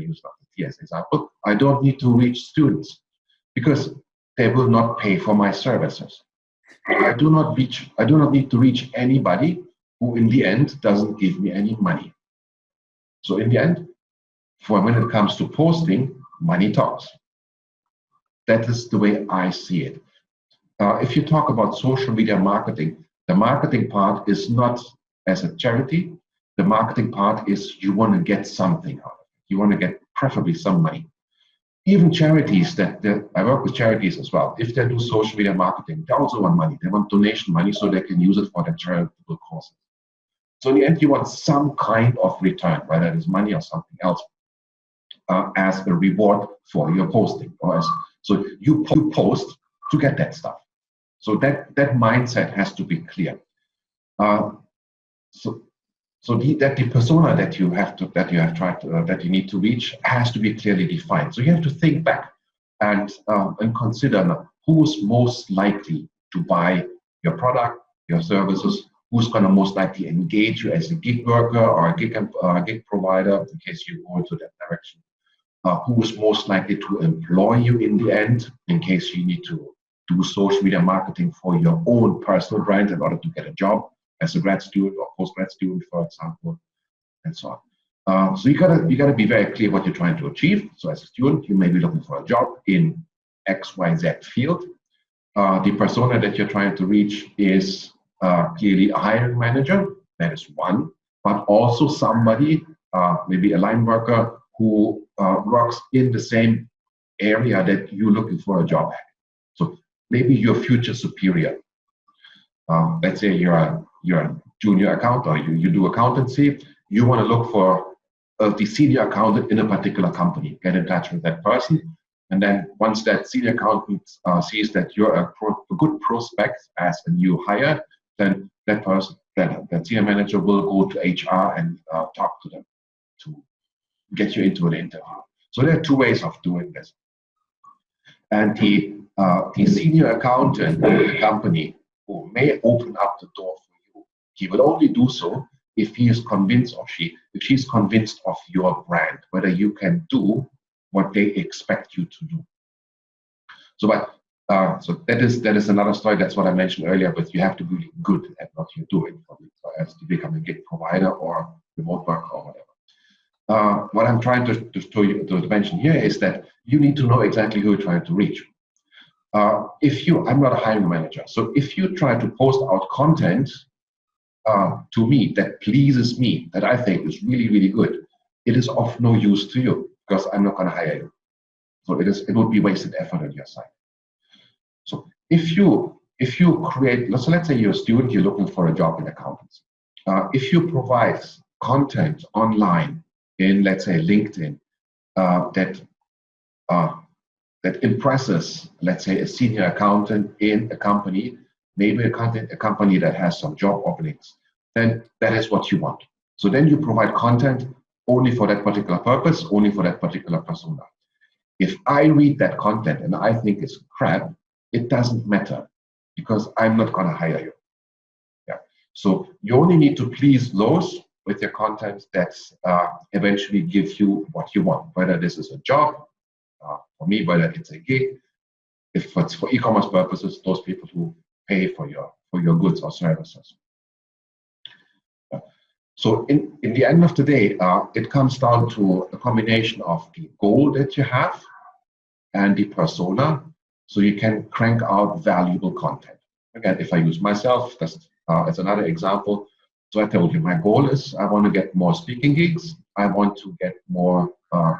use Dr. T as an example. I don't need to reach students because they will not pay for my services. I do not need to reach anybody who in the end doesn't give me any money. So in the end, when it comes to posting, money talks. That is the way I see it. If you talk about social media marketing, the marketing part is not as a charity. The marketing part is you want to get something out of it. You want to get preferably some money. Even charities I work with charities as well. If they do social media marketing, they also want money. They want donation money so they can use it for their charitable causes. So in the end, you want some kind of return, whether it is money or something else, as a reward for your posting. So you post to get that stuff. So that mindset has to be clear. So the persona that you need to reach has to be clearly defined. So you have to think back and consider who's most likely to buy your product, your services, who's going to most likely engage you as a gig worker or a gig provider, in case you go into that direction. Who is most likely to employ you in the end, in case you need to do social media marketing for your own personal brand in order to get a job as a grad student or postgrad student, for example, and so on. So you gotta be very clear what you're trying to achieve. So as a student, you may be looking for a job in XYZ field. The persona that you're trying to reach is clearly a hiring manager. That is one, but also somebody, maybe a line worker who works in the same area that you're looking for a job at. So maybe your future superior. Let's say you're a junior accountant, or you do accountancy. You want to look for the senior accountant in a particular company. Get in touch with that person. And then once that senior accountant sees that you're a good prospect as a new hire, then that person, that senior manager will go to HR and talk to them to get you into an interview. So there are two ways of doing this. And the senior accountant in the company who may open up the door for you, he will only do so if he is convinced, or if she's convinced of your brand, whether you can do what they expect you to do. So, so that is another story. That's what I mentioned earlier. But you have to be really good at what you're doing for as to become a gig provider or remote work or whatever. What I'm trying to mention here is that you need to know exactly who you're trying to reach. I'm not a hiring manager, so if you try to post out content to me that pleases me, that I think is really, really good, it is of no use to you, because I'm not going to hire you. So it would be wasted effort on your side. So if you create, let's say you're a student, you're looking for a job in accountancy. If you provide content online in, let's say, LinkedIn, that impresses, let's say, a senior accountant in a company, maybe a company that has some job openings, then that is what you want. So then you provide content only for that particular purpose, only for that particular persona. If I read that content and I think it's crap, it doesn't matter, because I'm not going to hire you. Yeah. So you only need to please those with your content that eventually give you what you want, whether this is a job, for me, whether it's a gig, if it's for e-commerce purposes, those people who pay for your goods or services. So in the end of the day, it comes down to a combination of the goal that you have and the persona, so you can crank out valuable content. Again, if I use myself, that's as another example. So I told you, my goal is I want to get more speaking gigs. I want to get more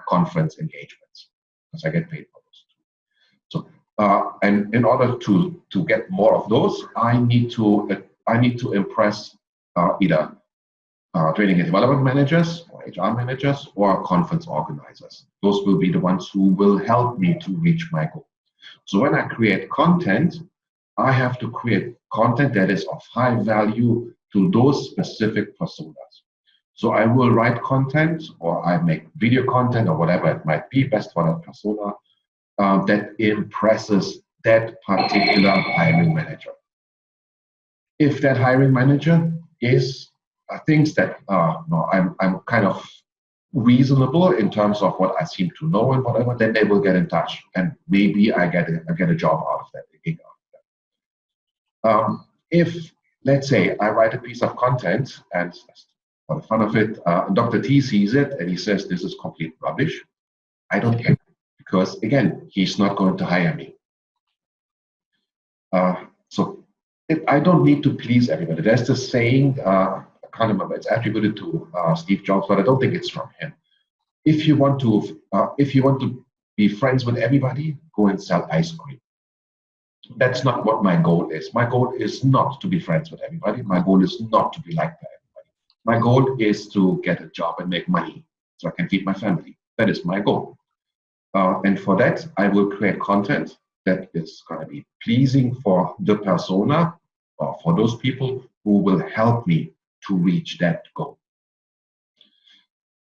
conference engagements, because I get paid for those. So, and in order to get more of those, I need to impress either training and development managers, or HR managers, or conference organizers. Those will be the ones who will help me to reach my goal. So when I create content, I have to create content that is of high value to those specific personas. So I will write content, or I make video content, or whatever it might be, best for that persona, that impresses that particular hiring manager. If that hiring manager is thinks that no, I'm kind of reasonable in terms of what I seem to know and whatever, then they will get in touch, and maybe I get a job out of that, a gig out of that. If, let's say, I write a piece of content and for the fun of it, Dr. T sees it and he says this is complete rubbish, I don't care, because again, he's not going to hire me. So I don't need to please everybody. There's this saying, I can't remember, it's attributed to Steve Jobs, but I don't think it's from him. If you want to be friends with everybody, go and sell ice cream. That's not what my goal is. My goal is not to be friends with everybody. My goal is not to be liked by everybody. My goal is to get a job and make money so I can feed my family. That is my goal. And for that, I will create content that is going to be pleasing for the persona, or for those people who will help me to reach that goal.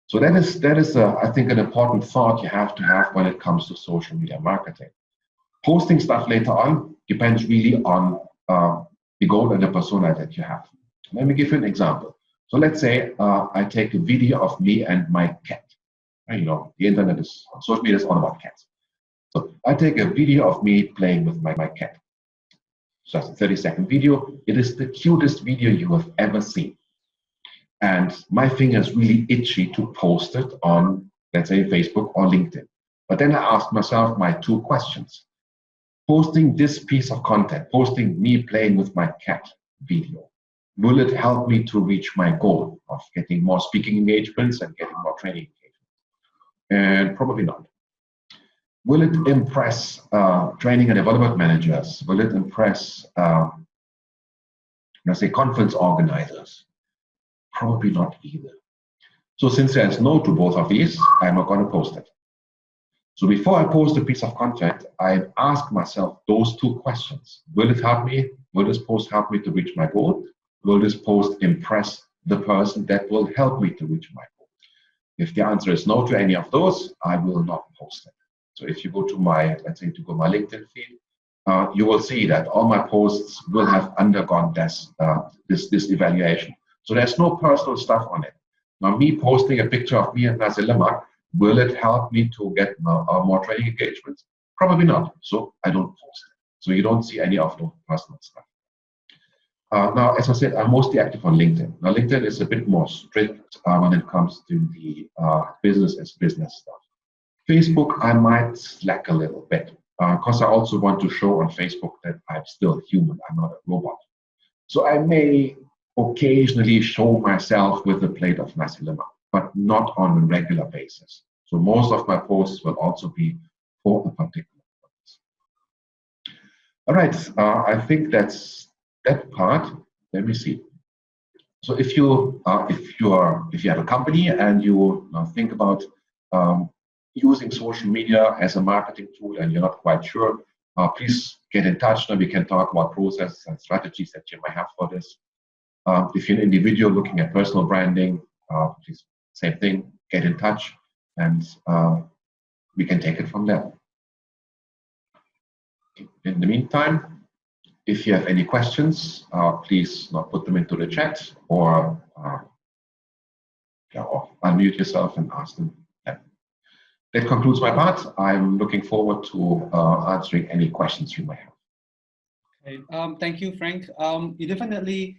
So that is I think, an important thought you have to have when it comes to social media marketing. Posting stuff later on depends really on the goal and the persona that you have. Let me give you an example. So let's say I take a video of me and my cat. And, you know, the internet is, social media is all about cats. So I take a video of me playing with my cat. So it's a 30-second video. It is the cutest video you have ever seen. and my finger is really itchy to post it on, let's say, Facebook or LinkedIn. But then I asked myself my two questions. Posting this piece of content, posting me playing with my cat video, will it help me to reach my goal of getting more speaking engagements and getting more training engagements? And probably not. Will it impress training and development managers? Will it impress, let's say, conference organizers? Probably not either. So since there's no to both of these, I'm not going to post it. So before I post a piece of content, I ask myself those two questions. Will it help me? Will this post help me to reach my goal? Will this post impress the person that will help me to reach my goal? If the answer is no to any of those, I will not post it. So if you go to my, let's say, to go my LinkedIn feed, you will see that all my posts will have undergone this evaluation. So there's no personal stuff on it. Now, me posting a picture of me and Nasi Lemak, will it help me to get more training engagements? Probably not. So I don't post it. So you don't see any of the personal stuff. Now, as I said, I'm mostly active on LinkedIn. Now, LinkedIn is a bit more strict when it comes to the business as business stuff. Facebook, I might slack a little bit because I also want to show on Facebook that I'm still human. I'm not a robot. So I may occasionally show myself with a plate of nasi lemak, but not on a regular basis. So most of my posts will also be for a particular purpose. All right, I think that's that part. Let me see. So if you have a company and you think about using social media as a marketing tool and you're not quite sure, please get in touch. Now we can talk about processes and strategies that you might have for this. If you're an individual looking at personal branding, please, same thing, get in touch, and we can take it from there. In the meantime, if you have any questions, please put them into the chat or unmute yourself and ask them. That concludes my part. I'm looking forward to answering any questions you may have. Okay. Thank you, Frank. You definitely,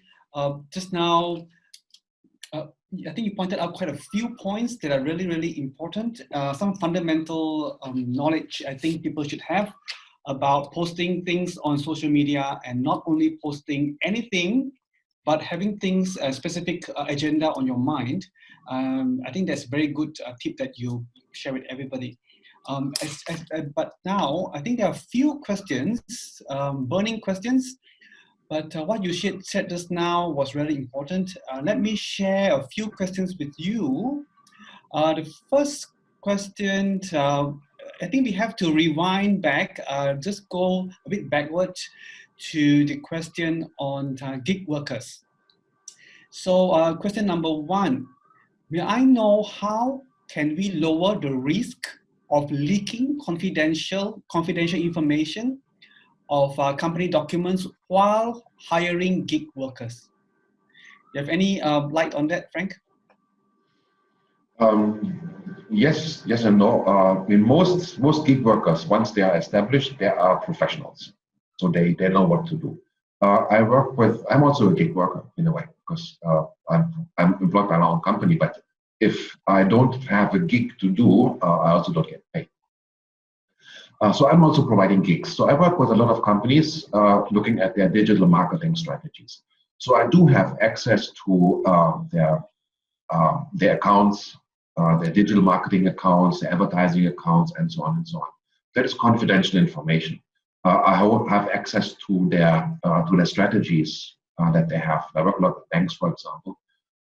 just now, I think you pointed out quite a few points that are really, really important. Some fundamental knowledge I think people should have about posting things on social media, and not only posting anything, but having things, a specific agenda on your mind. I think that's a very good tip that you share with everybody. But now, I think there are a few questions, burning questions, but what you said just now was really important. Let me share a few questions with you. The first question, I think we have to rewind back, just go a bit backward to the question on gig workers. So question number one, may I know how can we lower the risk of leaking confidential information of company documents while hiring gig workers? Do you have any light on that, Frank? Yes and no. In most gig workers, once they are established, they are professionals, so they know what to do. I'm also a gig worker in a way, because I'm employed by my own company. But if I don't have a gig to do, I also don't get paid. So I'm also providing gigs. So I work with a lot of companies looking at their digital marketing strategies. So I do have access to their accounts, their digital marketing accounts, their advertising accounts, and so on and so on. That is confidential information. I have access to their strategies that they have. I work a lot with banks, for example.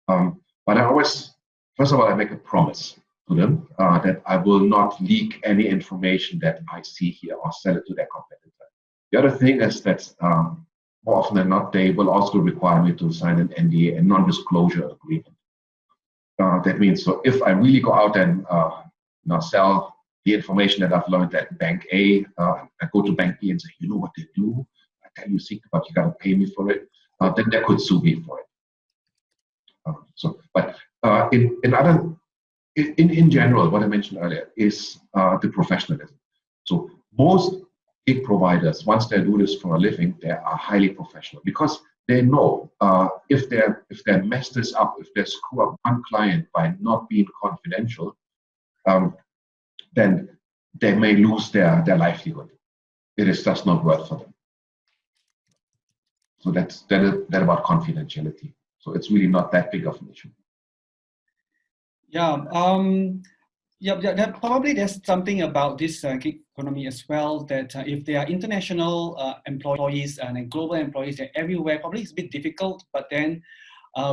But I always, first of all, I make a promise to them that I will not leak any information that I see here or sell it to their competitor. The other thing is that more often than not, they will also require me to sign an NDA, a non-disclosure agreement. That means, so if I really go out and sell the information that I've learned at Bank A, I go to Bank B and say, you know what they do? I tell you a secret, but you got to pay me for it. Then they could sue me for it. In general, what I mentioned earlier is the professionalism. So most gig providers, once they do this for a living, they are highly professional because they know if they mess this up, if they screw up one client by not being confidential, then they may lose their livelihood. It is just not worth for them. So that about confidentiality. So it's really not that big of an issue. Yeah. Probably there's something about this gig economy as well, that if they are international employees and global employees, they're everywhere, probably it's a bit difficult, but then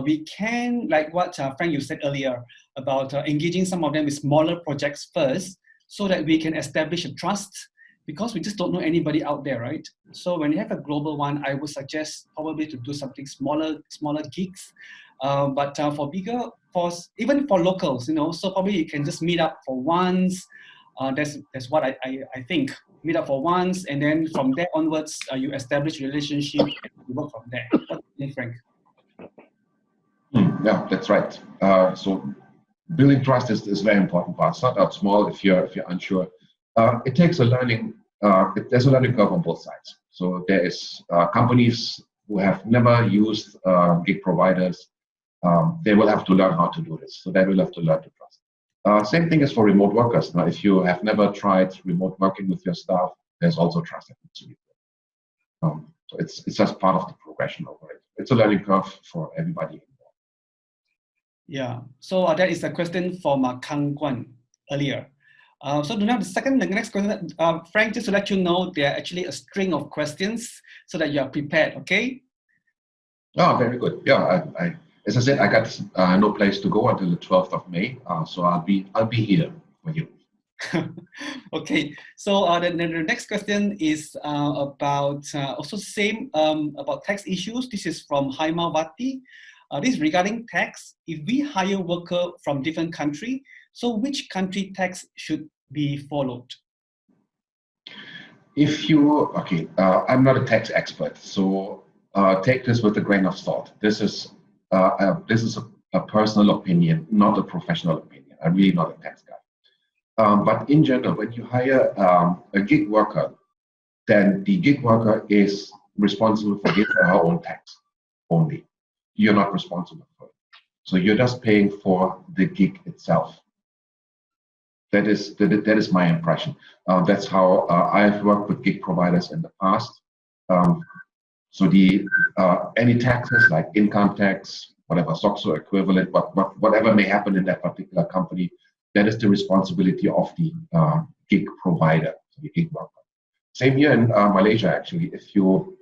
we can, like what Frank, you said earlier, about engaging some of them with smaller projects first, so that we can establish a trust, because we just don't know anybody out there, right? So when you have a global one, I would suggest probably to do something smaller gigs, but for bigger, even for locals, so probably you can just meet up for once. That's what I think. Meet up for once, and then from there onwards, you establish a relationship and you work from there. What do you think, Frank? Yeah, that's right. So building trust is very important part. Start out small if you're unsure. It takes a learning. There's a learning curve on both sides. So there is companies who have never used gig providers. They will have to learn how to do this. So they will have to learn to trust. Same thing is for remote workers. Now, if you have never tried remote working with your staff, there's also trust that needs to be built. So it's just part of the progression over it. It's a learning curve for everybody involved. Yeah. So that is a question from Kang Guan earlier. So now the next question, Frank, just to let you know, there are actually a string of questions so that you are prepared. Okay. Oh, very good. Yeah, I as I said, I got no place to go until the 12th of May, so I'll be here for you. Okay, so the next question is about also same about tax issues. This is from Haimawati. This is regarding tax. If we hire worker from different country, so which country tax should be followed? I'm not a tax expert, so take this with a grain of salt. This is a personal opinion, not a professional opinion. I'm really not a tax guy. But in general, when you hire a gig worker, then the gig worker is responsible for his or her own tax only. You're not responsible for it. So you're just paying for the gig itself. That is my impression. That's how I've worked with gig providers in the past. So any taxes like income tax, whatever SOXO equivalent, whatever may happen in that particular company, that is the responsibility of the gig provider, the gig worker. Same here in Malaysia, actually. If you,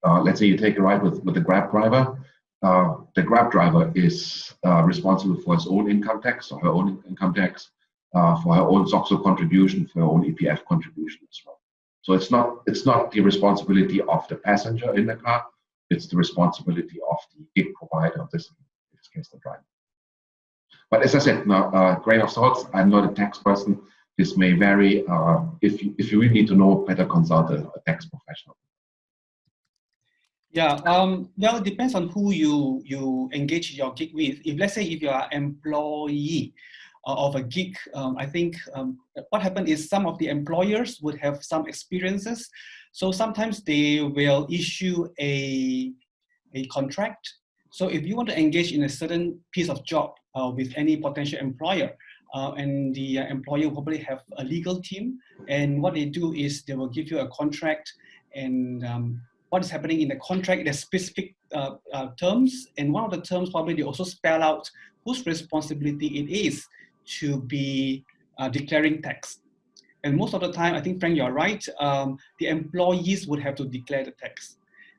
let's say you take a ride with the Grab driver, the Grab driver is responsible for his own income tax or her own income tax, for her own SOXO contribution, for her own EPF contribution as well. So it's not the responsibility of the passenger in the car, it's the responsibility of the gig provider, in this case the driver. But as I said, now, grain of salt, I'm not a tax person. This may vary. If you really need to know, better consult a tax professional. Yeah, well, it depends on who you engage your gig with. Let's say if you are employee of a gig, I think what happened is some of the employers would have some experiences. So sometimes they will issue a contract. So if you want to engage in a certain piece of job with any potential employer, and the employer will probably have a legal team, and what they do is they will give you a contract, and what is happening in the contract, there's specific terms, and one of the terms probably they also spell out whose responsibility it is to be declaring tax. And most of the time, I think, Frank, you're right, the employees would have to declare the tax.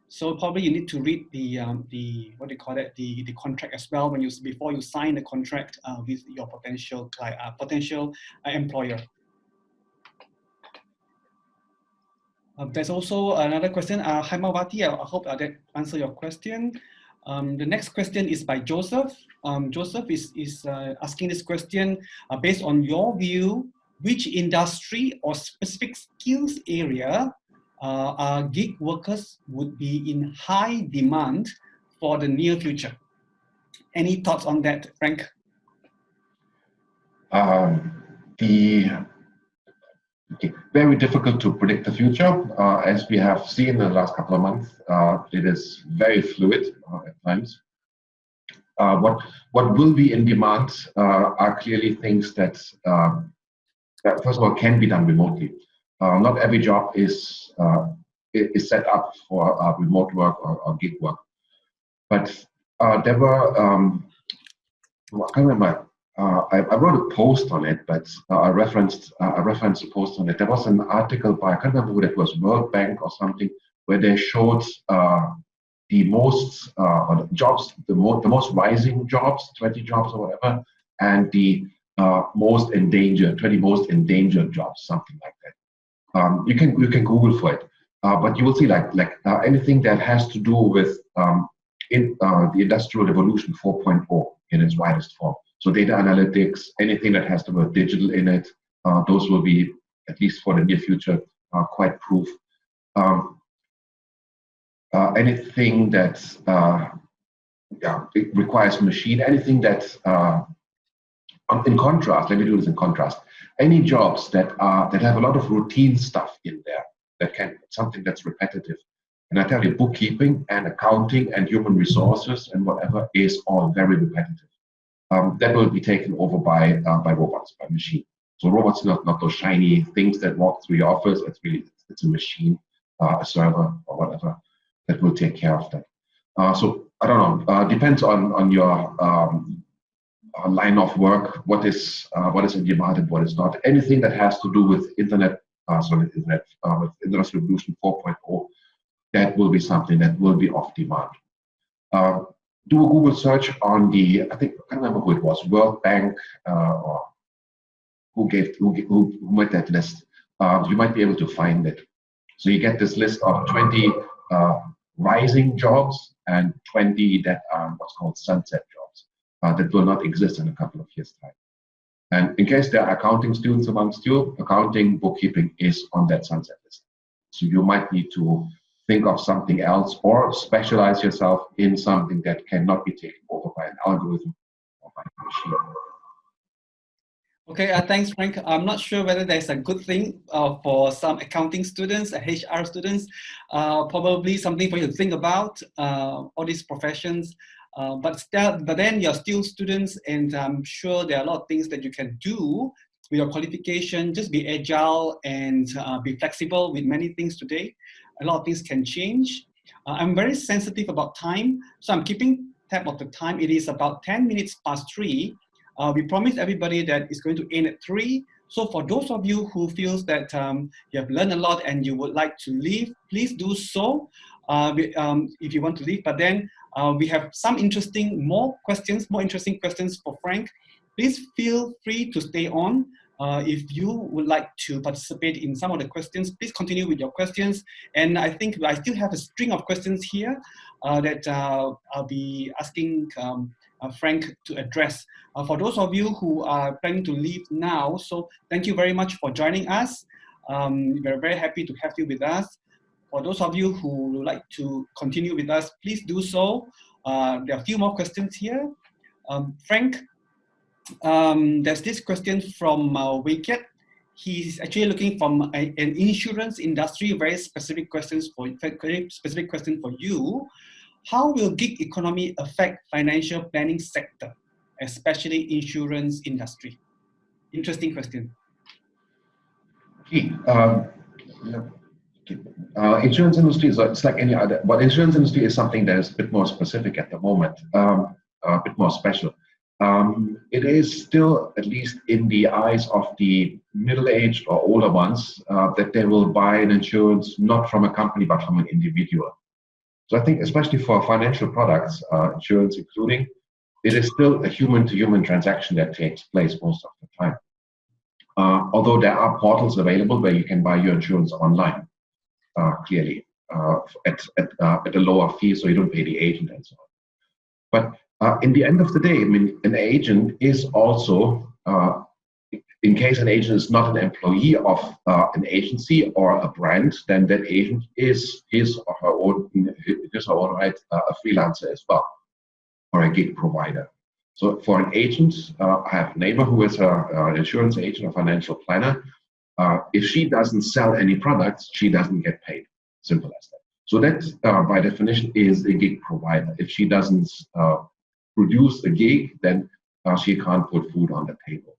So probably you need to read the what do you call it, the contract as well before you sign the contract with your potential employer. There's also another question. Haimawati, I hope that answer your question. The next question is by Joseph. Joseph is asking this question based on your view, which industry or specific skills area gig workers would be in high demand for the near future? Any thoughts on that, Frank? The Okay. Very difficult to predict the future. As we have seen in the last couple of months, it is very fluid at times. What will be in demand are clearly things that, first of all, can be done remotely. Not every job is set up for remote work or gig work. But there were, I can't remember, I wrote a post on it, but I referenced a post on it. There was an article by, I can't remember who that was, World Bank or something, where they showed the most or the jobs, the most rising jobs, 20 jobs or whatever, and the most endangered, 20 most endangered jobs, something like that. You can Google for it, but you will see like anything that has to do with the Industrial Revolution 4.0 in its widest form. So data analytics, anything that has the word digital in it, those will be, at least for the near future, quite proof. Anything that it requires machine, anything that, in contrast, let me do this in contrast, any jobs that have a lot of routine stuff in there, something that's repetitive. And I tell you, bookkeeping and accounting and human resources and whatever is all very repetitive. That will be taken over by robots, by machine. So robots, not those shiny things that walk through your office. It's a machine, a server or whatever that will take care of that. So I don't know. Depends on your line of work. What is in demand and what is not. Anything that has to do with with Industrial Revolution 4.0. That will be something that will be off demand. Do a Google search on I can't remember who it was, World Bank, or who made that list. You might be able to find it. So you get this list of 20 rising jobs and 20 that are what's called sunset jobs that will not exist in a couple of years' time. And in case there are accounting students amongst you, accounting, bookkeeping is on that sunset list. So you might need to think of something else or specialize yourself in something that cannot be taken over by an algorithm or by a machine. Okay, thanks, Frank. I'm not sure whether there's a good thing for some accounting students, HR students, probably something for you to think about, all these professions. But then you're still students, and I'm sure there are a lot of things that you can do with your qualification. Just be agile and be flexible with many things today. A lot of things can change. I'm very sensitive about time, so I'm keeping tab of the time. It is about 10 minutes past 3. We promised everybody that it's going to end at 3. So for those of you who feels that you have learned a lot and you would like to leave, please do so if you want to leave. But then we have some more interesting questions for Frank. Please feel free to stay on. If you would like to participate in some of the questions, please continue with your questions. And I think I still have a string of questions here that I'll be asking Frank to address. For those of you who are planning to leave now, so thank you very much for joining us. We're very happy to have you with us. For those of you who would like to continue with us, please do so. There are a few more questions here. Frank, there's this question from Wicked. He's actually looking from an insurance industry, very specific question for you. How will gig economy affect financial planning sector, especially insurance industry? Interesting question. Okay. Insurance industry is it's like any other, but insurance industry is something that is a bit more specific at the moment, a bit more special. It is still, at least in the eyes of the middle-aged or older ones, that they will buy an insurance not from a company but from an individual. So I think, especially for financial products, insurance including, it is still a human-to-human transaction that takes place most of the time. Although there are portals available where you can buy your insurance online, clearly, at a lower fee, so you don't pay the agent and so on. But in the end of the day, I mean, an agent is also, in case an agent is not an employee of an agency or a brand, then that agent is his or her own right, a freelancer as well, or a gig provider. So for an agent, I have a neighbor who is an insurance agent, a financial planner. If she doesn't sell any products, she doesn't get paid. Simple as that. So that, by definition, is a gig provider. If she doesn't produce a gig, then she can't put food on the table.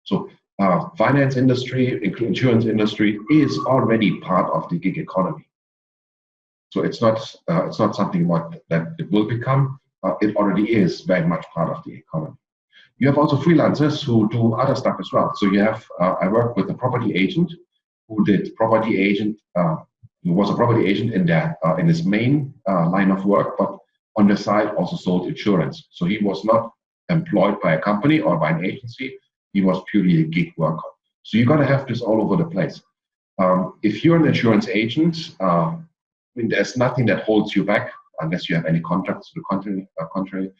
So finance industry, insurance industry is already part of the gig economy. So it's not something that it will become. It already is very much part of the economy. You have also freelancers who do other stuff as well. So you have, I work with a property agent who did property agent, who was a property agent in his main line of work, but on the side also sold insurance. So he was not employed by a company or by an agency. He was purely a gig worker. So you got to have this all over the place. If you're an insurance agent, I mean, there's nothing that holds you back unless you have any contracts to the contrary.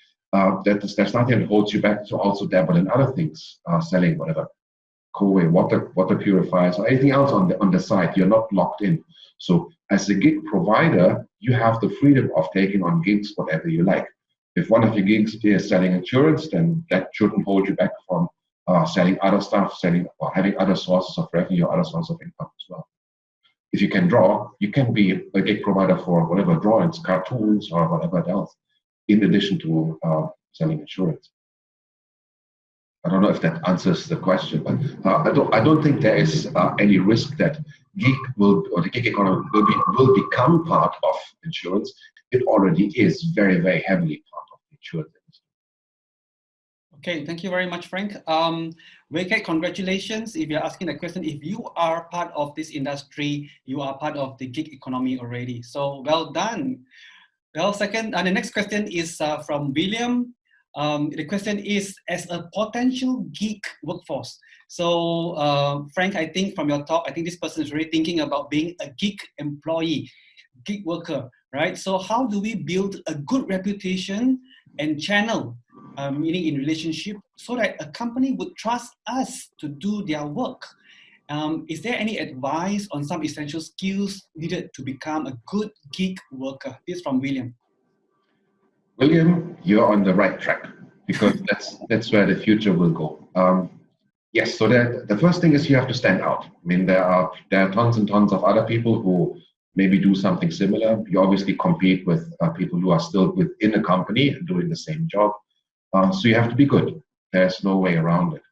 There's nothing that holds you back to also dabble in other things, selling whatever, water purifiers or anything else on the side. You're not locked in. So as a gig provider, you have the freedom of taking on gigs whatever you like. If one of your gigs is selling insurance, then that shouldn't hold you back from selling other stuff, or having other sources of revenue, other sources of income as well. If you can draw, you can be a gig provider for whatever drawings, cartoons, or whatever else, in addition to selling insurance. I don't know if that answers the question, but I don't think there is any risk that the gig economy will become part of insurance. It already is very, very heavily part of the insurance industry. Okay, thank you very much, Frank. Wei-Kek, congratulations. If you're asking the question, if you are part of this industry, you are part of the gig economy already. So well done. Well, second, the next question is from William. The question is, as a potential gig workforce. So Frank, I think from your talk, I think this person is really thinking about being a gig employee, gig worker, right? So how do we build a good reputation and channel, meaning in relationship, so that a company would trust us to do their work? Is there any advice on some essential skills needed to become a good gig worker? This is from William. William, you're on the right track, because that's where the future will go. Yes, so the first thing is you have to stand out. I mean, there are tons and tons of other people who maybe do something similar. You obviously compete with people who are still within a company and doing the same job. So you have to be good. There's no way around it.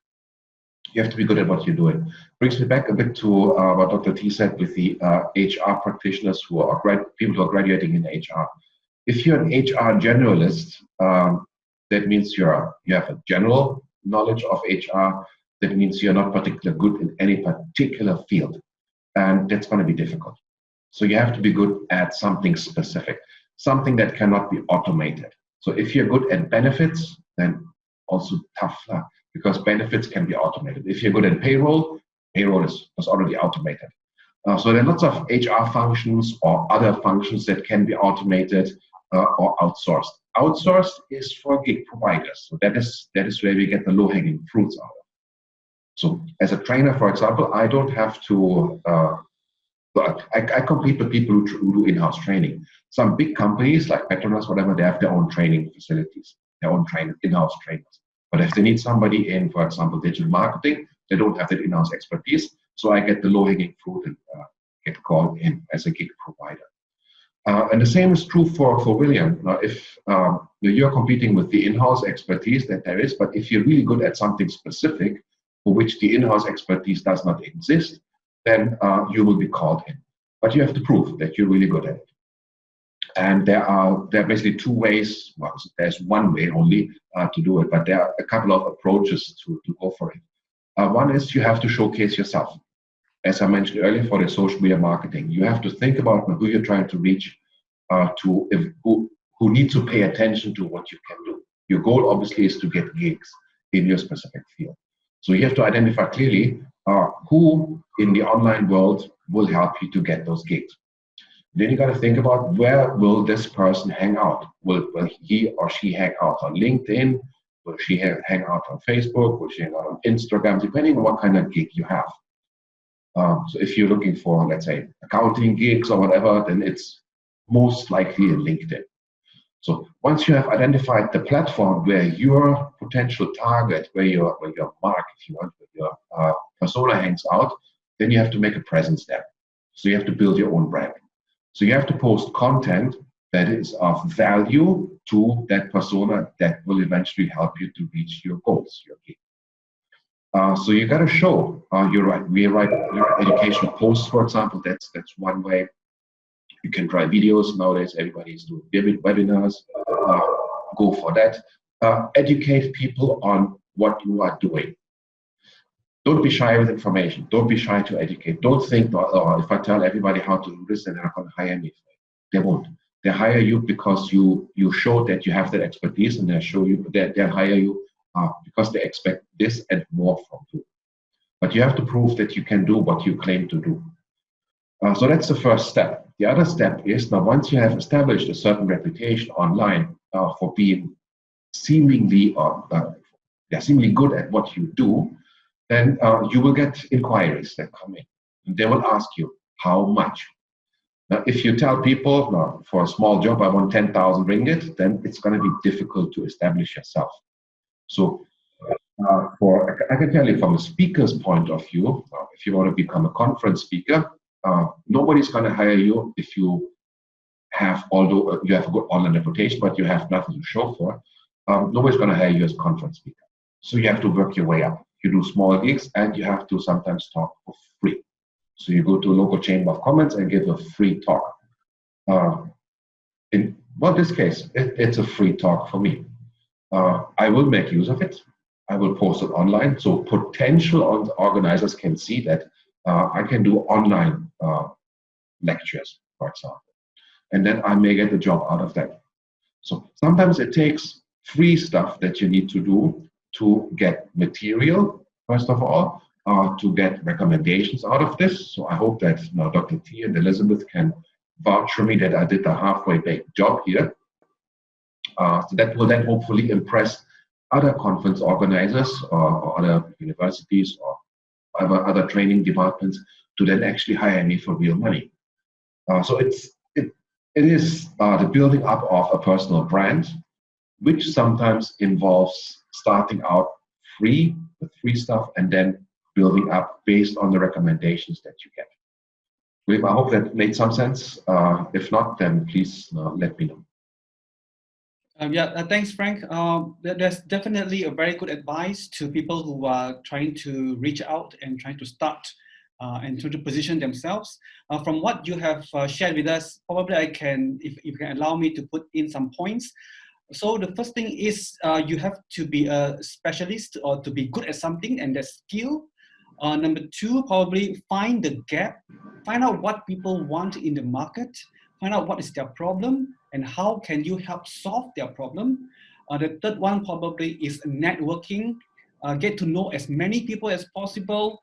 You have to be good at what you're doing. Brings me back a bit to what Dr. T said with the HR practitioners people who are graduating in HR. If you're an HR generalist, that means you have a general knowledge of HR. That means you're not particularly good in any particular field, and that's going to be difficult. So you have to be good at something specific, something that cannot be automated. So if you're good at benefits, then also tough, because benefits can be automated. If you're good at payroll is already automated. So there are lots of HR functions or other functions that can be automated or outsourced. Outsourced is for gig providers. So that is where we get the low-hanging fruits out of. So as a trainer, for example, I don't have to, I compete with people who do in-house training. Some big companies like Petronas, whatever, they have their own training facilities, their own in-house trainers. But if they need somebody in, for example, digital marketing, they don't have that in-house expertise. So I get the low-hanging fruit and get called in as a gig provider. And the same is true for William. If you're competing with the in-house expertise that there is, but if you're really good at something specific for which the in-house expertise does not exist, then you will be called in. But you have to prove that you're really good at it. And there are basically two ways. Well, there's one way only to do it, but there are a couple of approaches to go for it. One is you have to showcase yourself. As I mentioned earlier, for the social media marketing, you have to think about who you're trying to reach, who need to pay attention to what you can do. Your goal obviously is to get gigs in your specific field. So you have to identify clearly who in the online world will help you to get those gigs. Then you got to think about, where will this person hang out? Will he or she hang out on LinkedIn? Will she hang out on Facebook? Will she hang out on Instagram? Depending on what kind of gig you have. So if you're looking for, let's say, accounting gigs or whatever, then it's most likely in LinkedIn. So once you have identified the platform where your potential target, where your mark, if you want, where your persona hangs out, then you have to make a presence there. So you have to build your own brand. So you have to post content that is of value to that persona that will eventually help you to reach your goals, your key. So you got to show. You're right. We write educational posts, for example. That's one way. You can try videos nowadays. Everybody's doing webinars. Go for that. Educate people on what you are doing. Don't be shy with information. Don't be shy to educate. Don't think, oh, if I tell everybody how to do this, then they're not going to hire me. They won't. They hire you because you show that you have that expertise, and they'll hire you because they expect this and more from you. But you have to prove that you can do what you claim to do. So that's the first step. The other step is, now once you have established a certain reputation online for being seemingly good at what you do, then you will get inquiries that come in. And they will ask you, how much? Now, if you tell people, no, for a small job, I want 10,000 ringgit, then it's going to be difficult to establish yourself. So I can tell you from a speaker's point of view, if you want to become a conference speaker, nobody's going to hire you if you have, although you have a good online reputation, but you have nothing to show for. Nobody's going to hire you as a conference speaker. So you have to work your way up. You do small gigs, and you have to sometimes talk for free. So you go to a local chamber of commerce and give a free talk. In this case, it's a free talk for me. I will make use of it. I will post it online, so potential organizers can see that I can do online lectures, for example, and then I may get a job out of that. So sometimes it takes free stuff that you need to do to get material, first of all, to get recommendations out of this. So I hope that Dr. T and Elizabeth can vouch for me that I did a halfway baked job here. So that will then hopefully impress other conference organizers or other universities or other training departments to then actually hire me for real money. So it is the building up of a personal brand, which sometimes involves starting out free with free stuff and then building up based on the recommendations that you get. William, I hope that made some sense. If not, then please let me know. Thanks, Frank. There's definitely a very good advice to people who are trying to reach out and trying to start and to position themselves. From what you have shared with us, probably I can, if you can allow me to put in some points. So the first thing is you have to be a specialist or to be good at something, and that's skill. Number two, probably find the gap, find out what people want in the market, find out what is their problem and how can you help solve their problem. The third one probably is networking, get to know as many people as possible,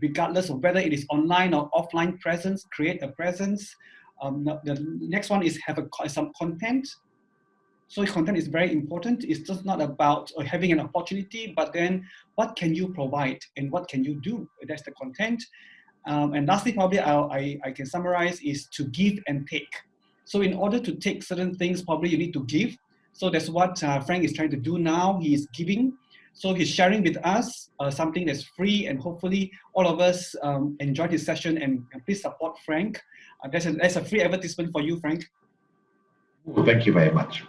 regardless of whether it is online or offline presence, create a presence. The next one is have some content. So content is very important. It's just not about having an opportunity, but then what can you provide and what can you do? That's the content. And lastly, probably I can summarize is to give and take. So in order to take certain things, probably you need to give. So that's what Frank is trying to do now. He is giving. So he's sharing with us something that's free, and hopefully all of us enjoyed his session, and please support Frank. That's a free advertisement for you, Frank. Well, thank you very much.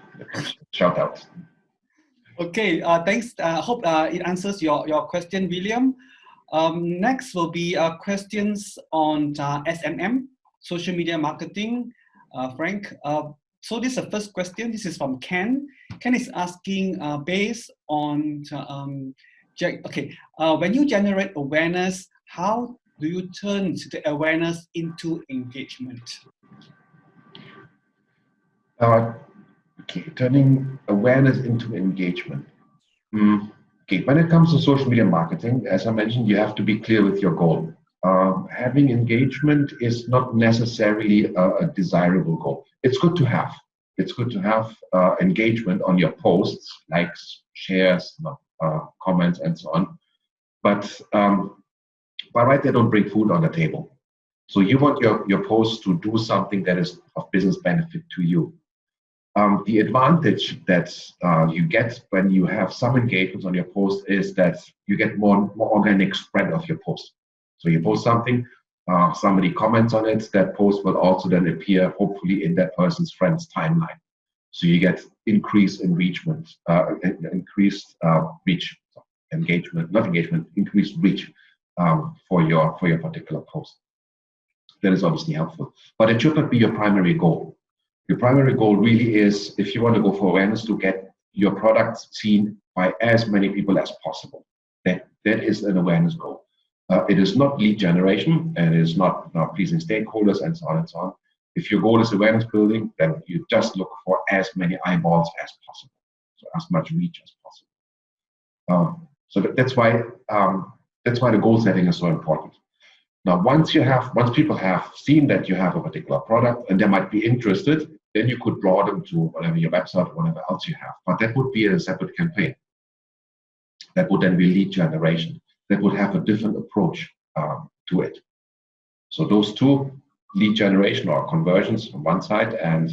Shout out. Okay, thanks. I hope it answers your question, William. Next will be questions on SMM, social media marketing. Frank, so this is the first question. This is from Ken. Ken is asking based on, when you generate awareness, how do you turn the awareness into engagement? Turning awareness into engagement. Okay, when it comes to social media marketing, as I mentioned, you have to be clear with your goal. Having engagement is not necessarily a desirable goal. It's good to have. It's good to have engagement on your posts, likes, shares, comments, and so on. But by right, they don't bring food on the table. So you want your posts to do something that is of business benefit to you. The advantage that you get when you have some engagements on your post is that you get more organic spread of your post. So you post something, somebody comments on it, that post will also then appear hopefully in that person's friend's timeline. So you get increased enrichment, increased reach, engagement, not engagement, increased reach for your particular post. That is obviously helpful, but it should not be your primary goal. Your primary goal really is, if you want to go for awareness, to get your product seen by as many people as possible. That is an awareness goal. It is not lead generation, and it is not pleasing stakeholders, and so on and so on. If your goal is awareness building, then you just look for as many eyeballs as possible, so as much reach as possible. So that's why the goal setting is so important. Now, once people have seen that you have a particular product and they might be interested, then you could draw them to whatever your website, whatever else you have. But that would be a separate campaign. That would then be lead generation. That would have a different approach to it. So those two, lead generation or conversions on one side, and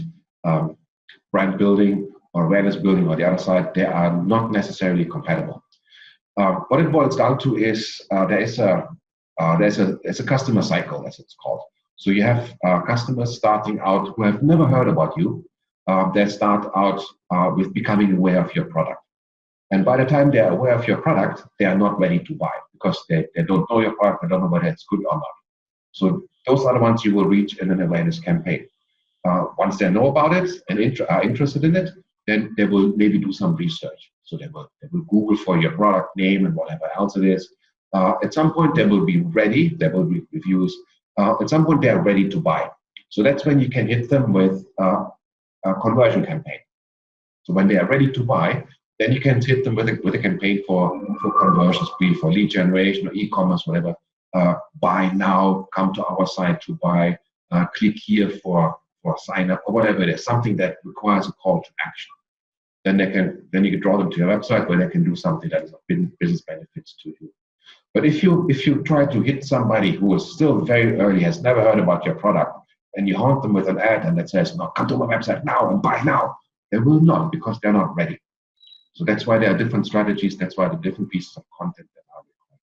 brand building or awareness building on the other side, they are not necessarily compatible. What it boils down to is there's a customer cycle, as it's called. So you have customers starting out who have never heard about you. They start out with becoming aware of your product. And by the time they're aware of your product, they are not ready to buy because they don't know your product, they don't know whether it's good or not. So those are the ones you will reach in an awareness campaign. Once they know about it and are interested in it, then they will maybe do some research. So they will Google for your product name and whatever else it is. At some point, they will be ready. There will be reviews. At some point, they are ready to buy. So that's when you can hit them with a conversion campaign. So when they are ready to buy, then you can hit them with a campaign for conversions, be it for lead generation or e-commerce, whatever. Buy now, come to our site to buy, click here for sign up, or whatever it is, something that requires a call to action. Then you can draw them to your website where they can do something that is of business benefits to you. But if you try to hit somebody who is still very early, has never heard about your product, and you haunt them with an ad and that says, "No, come to my website now and buy now," they will not, because they're not ready. So that's why there are different strategies. That's why the different pieces of content that are required.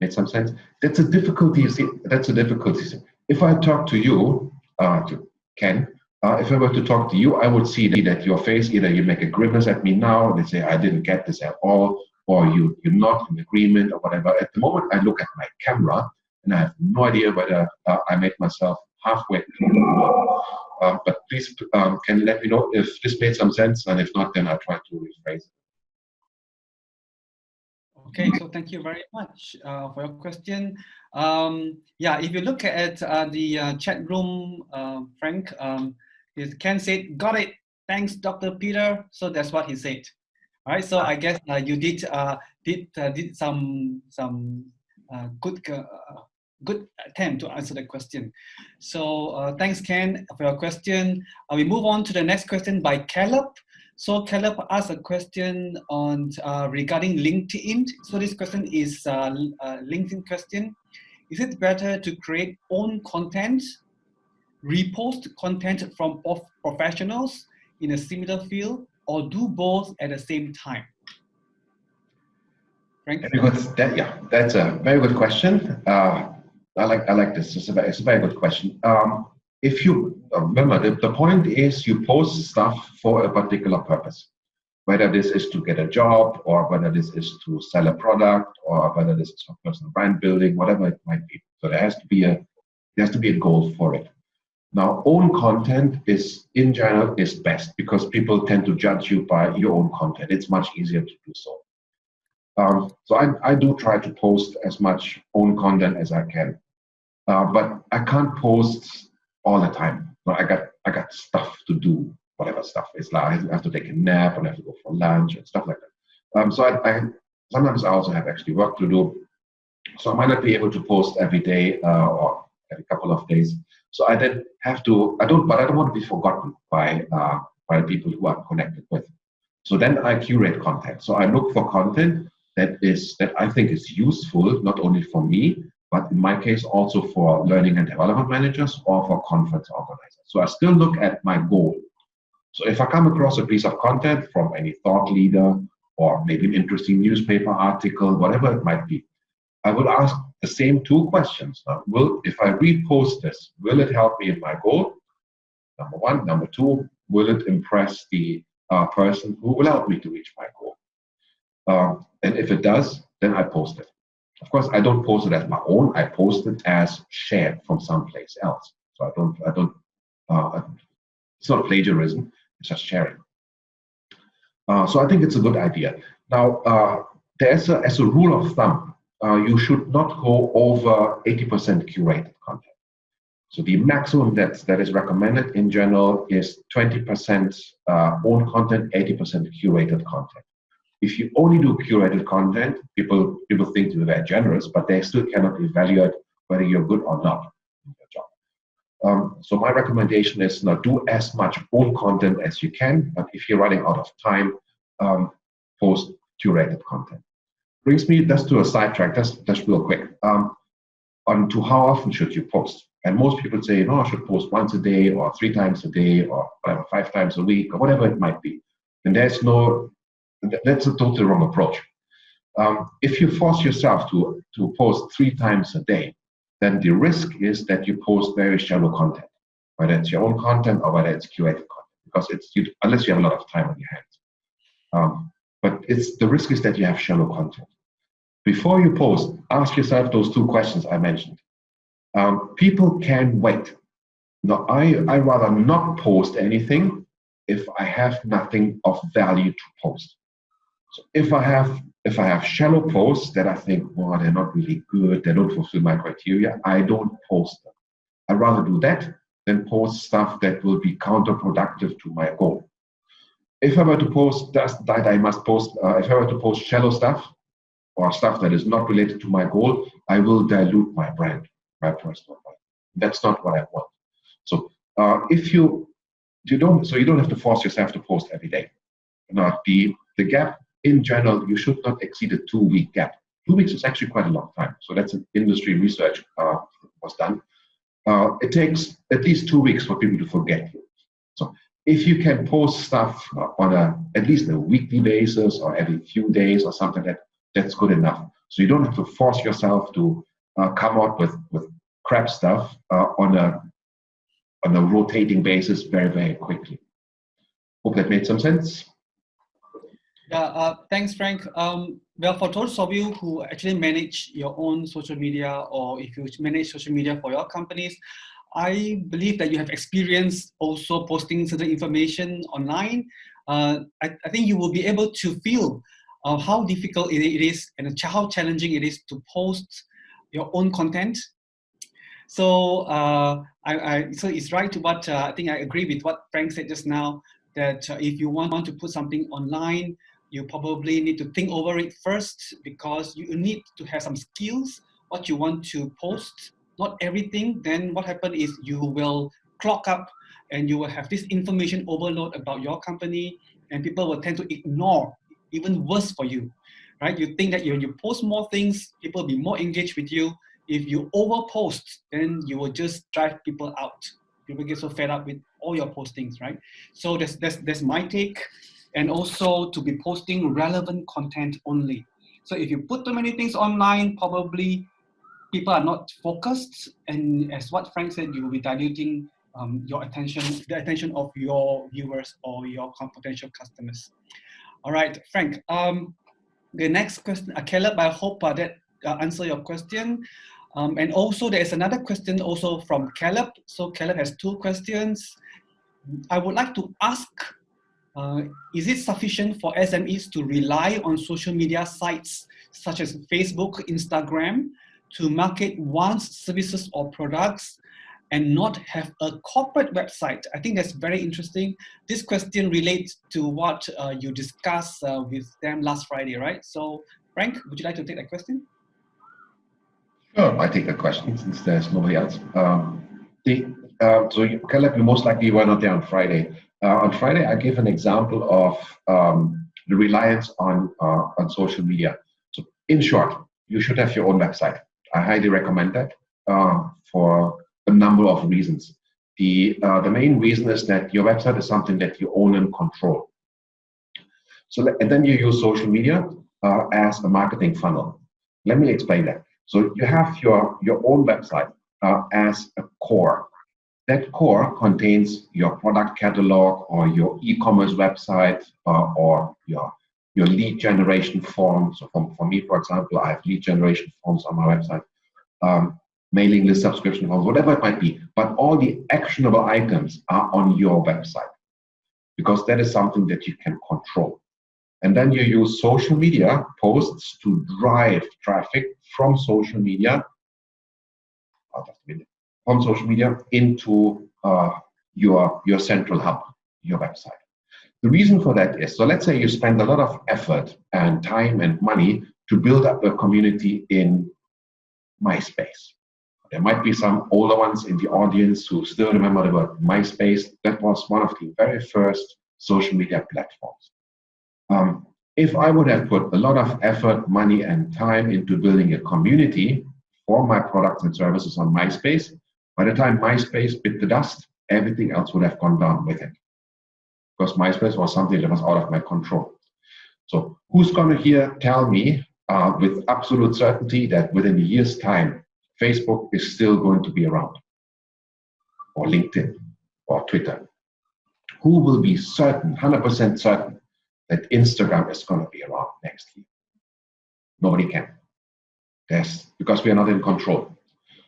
Make some sense? That's a difficulty. You see, that's a difficulty. If I talk to you, to Ken, if I were to talk to you, I would see that your face, either you make a grimace at me now and say, "I didn't get this at all," or you're not in agreement or whatever. At the moment, I look at my camera and I have no idea whether I made myself halfway. But please can let me know if this made some sense, and if not, then I'll try to rephrase it. Okay, so thank you very much for your question. Yeah, if you look at the chat room, Frank, Ken said, "Got it. Thanks, Dr. Peter." So that's what he said. All right. So I guess you did some good attempt to answer the question. So thanks, Ken, for your question. We move on to the next question by Caleb. So Caleb asked a question on regarding LinkedIn. So this question is a LinkedIn question. Is it better to create own content, repost content from professionals in a similar field, or do both at the same time? Frank? That's a very good question. I like this. It's a very good question. If you remember, the point is you post stuff for a particular purpose, whether this is to get a job, or whether this is to sell a product, or whether this is for personal brand building, whatever it might be. So there has to be a goal for it. Now, own content in general is best, because people tend to judge you by your own content. It's much easier to do so. So I do try to post as much own content as I can, but I can't post all the time. So I got stuff to do, whatever stuff is. Like I have to take a nap, and I have to go for lunch and stuff like that. So I sometimes I also have actually work to do. So I might not be able to post every day or every couple of days. So I then have to. I don't want to be forgotten by the people who I'm connected with. So then I curate content. So I look for content that I think is useful, not only for me, but in my case also for learning and development managers or for conference organizers. So I still look at my goal. So if I come across a piece of content from any thought leader, or maybe an interesting newspaper article, whatever it might be, I will ask the same two questions. If I repost this, will it help me in my goal? Number one. Number two, will it impress the person who will help me to reach my goal? And if it does, then I post it. Of course, I don't post it as my own. I post it as shared from someplace else. So I don't. It's not plagiarism. It's just sharing. So I think it's a good idea. Now, as a rule of thumb, you should not go over 80% curated content. So the maximum that is recommended in general is 20% own content, 80% curated content. If you only do curated content, people think you're very generous, but they still cannot evaluate whether you're good or not in your job. So my recommendation is now do as much own content as you can, but if you're running out of time, post curated content. Brings me just to a sidetrack, just real quick, on to how often should you post. And most people say, no, I should post once a day or 3 times a day or whatever, 5 times a week or whatever it might be. And that's a totally wrong approach. If you force yourself to post 3 times a day, then the risk is that you post very shallow content, whether it's your own content or whether it's curated content, because unless you have a lot of time on your hands. But the risk is that you have shallow content. Before you post, ask yourself those 2 questions I mentioned. People can wait. Now, I rather not post anything if I have nothing of value to post. So if I have shallow posts that I think, well, they're not really good, they don't fulfill my criteria, I don't post them. I'd rather do that than post stuff that will be counterproductive to my goal. If I were to post if I were to post shallow stuff or stuff that is not related to my goal, I will dilute my brand, my personal brand. That's not what I want. So you don't have to force yourself to post every day. Now, the gap in general, you should not exceed a 2-week gap. 2 weeks is actually quite a long time. So that's an industry research was done. It takes at least 2 weeks for people to forget you. So if you can post stuff on at least a weekly basis or every few days or something, that's good enough. So you don't have to force yourself to come out with crap stuff on a rotating basis very, very quickly. Hope that made some sense. Yeah, thanks, Frank. Well, for those of you who actually manage your own social media, or if you manage social media for your companies, I believe that you have experience also posting certain information online. I think you will be able to feel how difficult it is and how challenging it is to post your own content. So so it's right to what I think I agree with what Frank said just now, that if you want to put something online, you probably need to think over it first, because you need to have some skills, what you want to post, not everything. Then what happens is you will clog up and you will have this information overload about your company, and people will tend to ignore, even worse for you, right? You think that when you post more things, people will be more engaged with you. If you overpost, then you will just drive people out. People get so fed up with all your postings, right? So that's my take. And also to be posting relevant content only. So if you put too many things online, probably people are not focused. And as what Frank said, you will be diluting the attention of your viewers or your potential customers. All right, Frank. The next question, Caleb, I hope that answer your question. And also there is another question also from Caleb. So Caleb has 2 questions. I would like to ask, is it sufficient for SMEs to rely on social media sites such as Facebook, Instagram to market one's services or products and not have a corporate website? I think that's very interesting. This question relates to what you discussed with them last Friday, right? So Frank, would you like to take that question? Sure, I take the question since there's nobody else. So Caleb, you most likely were not there on Friday. On Friday, I gave an example of the reliance on social media. So in short, you should have your own website. I highly recommend that for a number of reasons. The main reason is that your website is something that you own and control. So and then you use social media as a marketing funnel. Let me explain that. So you have your own website as a core. That core contains your product catalog or your e-commerce website or your lead generation form. So for me, for example, I have lead generation forms on my website, mailing list subscription forms, whatever it might be. But all the actionable items are on your website because that is something that you can control. And then you use social media posts to drive traffic from social media, into your central hub, your website. The reason for that is, so let's say you spend a lot of effort and time and money to build up a community in MySpace. There might be some older ones in the audience who still remember the word MySpace. That was one of the very first social media platforms. If I would have put a lot of effort, money, and time into building a community for my products and services on MySpace, by the time MySpace bit the dust, everything else would have gone down with it. Because MySpace was something that was out of my control. So who's going to tell me with absolute certainty that within a year's time, Facebook is still going to be around? Or LinkedIn, or Twitter? Who will be certain, 100% certain, that Instagram is going to be around next year? Nobody can. Because we are not in control.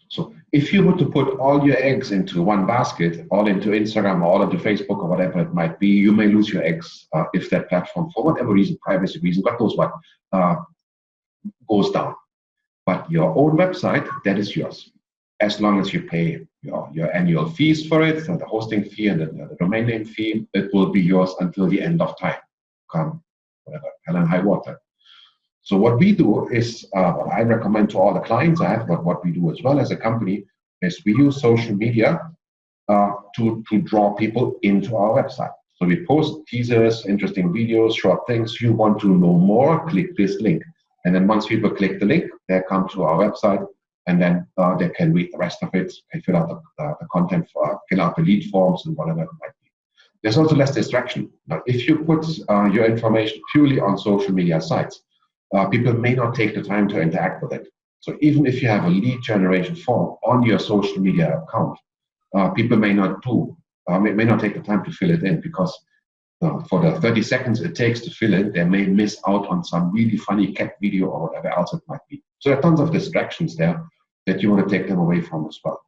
So if you were to put all your eggs into one basket, all into Instagram, or all into Facebook, or whatever it might be, you may lose your eggs if that platform, for whatever reason, privacy reason, God knows what, goes down. But your own website, that is yours. As long as you pay your annual fees for it, so the hosting fee and the domain name fee, it will be yours until the end of time. Come, whatever, hell and high water. So what we do is, what I recommend to all the clients I have, but what we do as well as a company, is we use social media to draw people into our website. So we post teasers, interesting videos, short things. You want to know more, click this link. And then once people click the link, they come to our website, and then they can read the rest of it and fill out the content, fill out the lead forms and whatever it might be. There's also less distraction. Now, if you put your information purely on social media sites, people may not take the time to interact with it. So even if you have a lead generation form on your social media account, people may not take the time to fill it in because for the 30 seconds it takes to fill in, they may miss out on some really funny cat video or whatever else it might be. So there are tons of distractions there that you want to take them away from as well.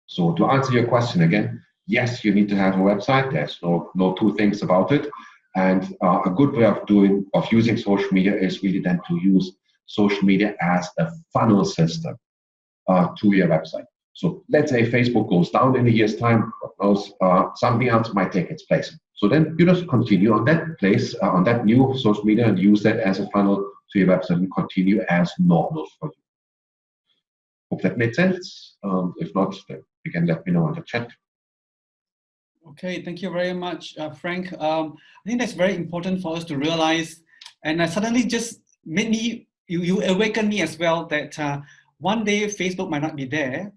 So to answer your question again, yes, you need to have a website. There's no two things about it. And a good way of using social media is really then to use social media as a funnel system to your website. So let's say Facebook goes down in a year's time, something else might take its place. So then you just continue on that place, on that new social media, and use that as a funnel to your website and continue as normal for you. Hope that made sense. If not, then you can let me know in the chat. Okay, thank you very much, Frank. I think that's very important for us to realize, and suddenly just made me, you awakened me as well that one day Facebook might not be there,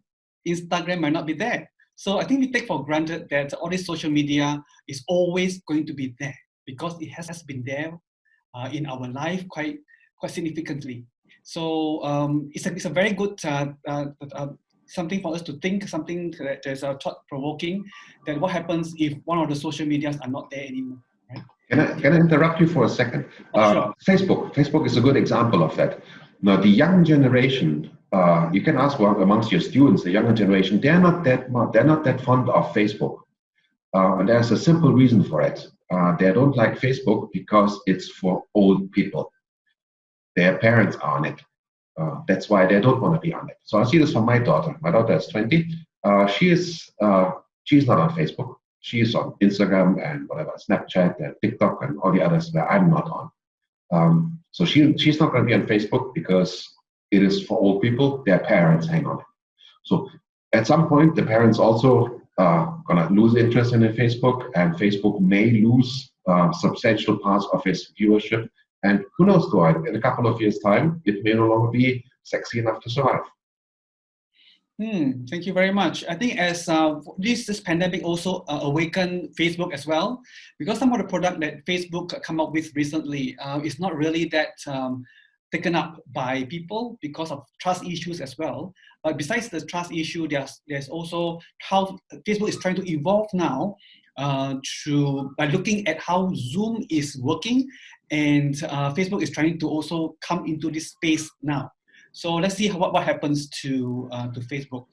Instagram might not be there. So I think we take for granted that all this social media is always going to be there because it has been there in our life quite significantly. So it's a very good something for us to think, something that is thought-provoking, that what happens if one of the social medias are not there anymore, right? Can I interrupt you for a second? Sure. Facebook is a good example of that. Now, the young generation, you can ask amongst your students, the younger generation, they're not that fond of Facebook. And there's a simple reason for it. They don't like Facebook because it's for old people. Their parents are on it. That's why they don't want to be on it. So I see this from my daughter. My daughter is 20. She's not on Facebook. She's on Instagram and whatever, Snapchat and TikTok and all the others that I'm not on. So she's not going to be on Facebook because it is for old people. Their parents hang on it. So at some point, the parents also going to lose interest in Facebook, and Facebook may lose substantial parts of its viewership. And who knows, in a couple of years' time, it may no longer be sexy enough to survive. Thank you very much. I think as this pandemic also awakened Facebook as well, because some of the product that Facebook come up with recently is not really that taken up by people because of trust issues as well. But besides the trust issue, there's also how Facebook is trying to evolve now by looking at how Zoom is working, and Facebook is trying to also come into this space now. So let's see what happens to Facebook,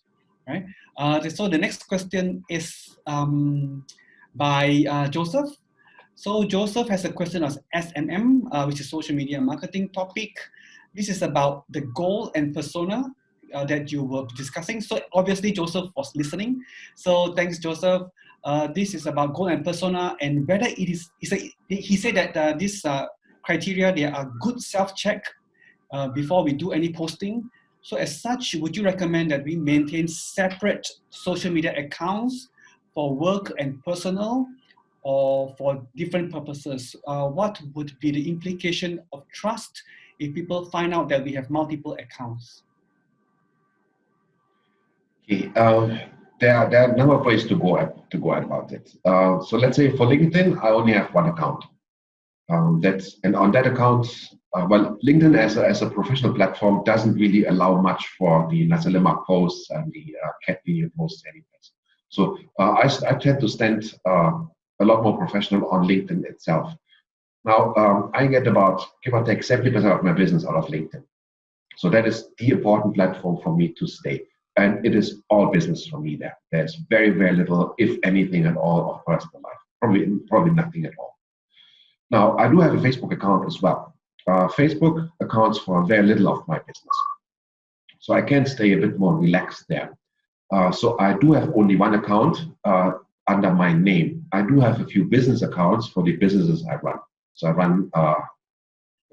right? So the next question is by Joseph. So Joseph has a question on SMM, which is social media marketing topic. This is about the goal and persona that you were discussing. So obviously Joseph was listening. So thanks, Joseph. This is about goal and persona, and whether it is, he said that this criteria, they are good self-check before we do any posting. So as such, would you recommend that we maintain separate social media accounts for work and personal, or for different purposes? What would be the implication of trust if people find out that we have multiple accounts? Okay, there are a number of ways to go about it. So let's say for LinkedIn, I only have one account. And on that account, well, LinkedIn as a professional platform doesn't really allow much for the nasi lemak posts and the cat video posts anyways. So I tend to stand a lot more professional on LinkedIn itself. Now, I get about, give or take, 70% of my business out of LinkedIn. So that is the important platform for me to stay. And it is all business for me there. There's very, very little, if anything at all, of personal life. Probably nothing at all. Now, I do have a Facebook account as well. Facebook accounts for very little of my business. So I can stay a bit more relaxed there. So I do have only one account under my name. I do have a few business accounts for the businesses I run. So I run a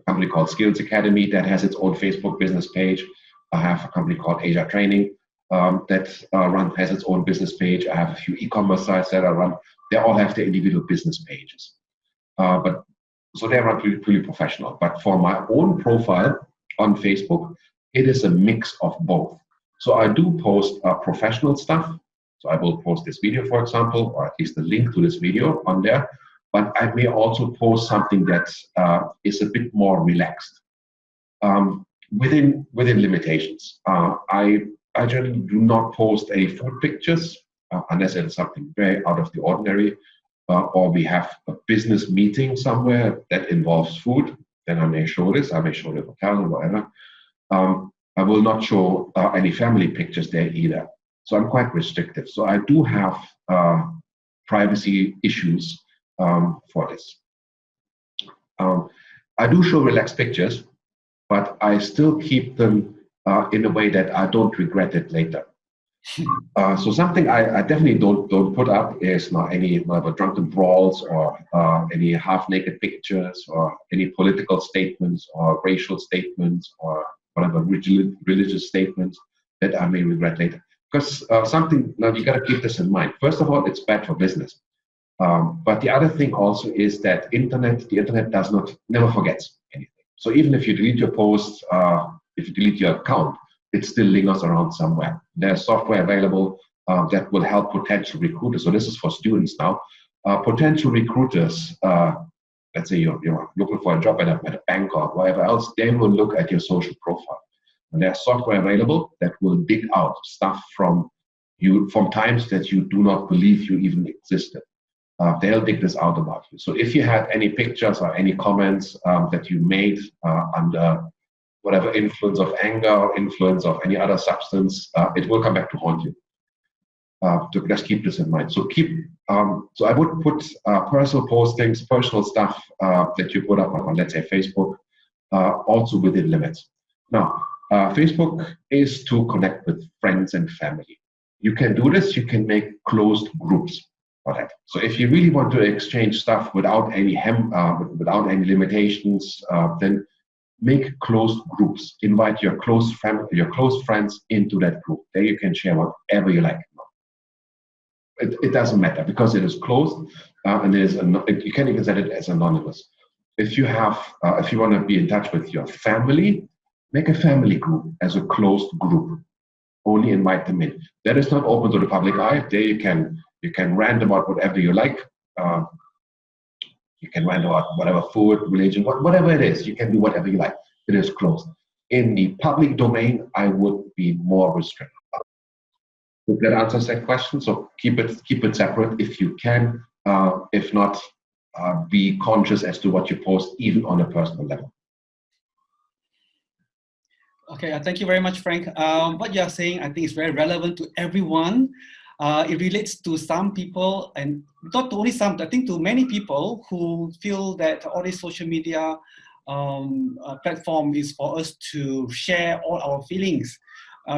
company called Skills Academy that has its own Facebook business page. I have a company called Asia Training that has its own business page. I have a few e-commerce sites that I run. They all have their individual business pages. So they run pretty professional. But for my own profile on Facebook, it is a mix of both. So I do post professional stuff. So I will post this video, for example, or at least the link to this video on there. But I may also post something that is a bit more relaxed within limitations. I generally do not post any food pictures unless it's something very out of the ordinary, or we have a business meeting somewhere that involves food. Then I may show this. I may show the hotel or whatever. I will not show any family pictures there either. So I'm quite restrictive. So I do have privacy issues for this. I do show relaxed pictures, but I still keep them in a way that I don't regret it later. So something I definitely don't put up is not any drunken brawls or any half-naked pictures or any political statements or racial statements or whatever religious statements that I may regret later. Because now you got to keep this in mind. First of all, it's bad for business. But the other thing also is that the internet never forgets anything. So even if you delete your post, if you delete your account, it still lingers around somewhere. There's software available that will help potential recruiters. So this is for students now. Potential recruiters, let's say you're looking for a job at a bank or whatever else, they will look at your social profile. And there's software available that will dig out stuff from you from times that you do not believe you even existed. They'll dig this out about you. So if you had any pictures or any comments that you made under whatever influence of anger or influence of any other substance, it will come back to haunt you. To just keep this in mind. So so I would put personal postings, personal stuff that you put up on, let's say, Facebook, also within limits. Now, Facebook is to connect with friends and family. You can do this. You can make closed groups for that. So if you really want to exchange stuff without any without any limitations, then make closed groups. Invite your close friends into that group. There you can share whatever you like. It doesn't matter because it is closed, and you can even set it as anonymous. If you want to be in touch with your family, make a family group as a closed group. Only invite them in. That is not open to the public eye. There you can rant about whatever you like. You can rant about whatever food, religion, whatever it is. You can do whatever you like. it is closed. In the public domain, I would be more restricted. If that answers that question, so keep it separate if you can. If not, be conscious as to what you post, even on a personal level. Okay, thank you very much, Frank. What you are saying, I think, is very relevant to everyone. It relates to some people, and not only some, I think to many people who feel that all this social media platform is for us to share all our feelings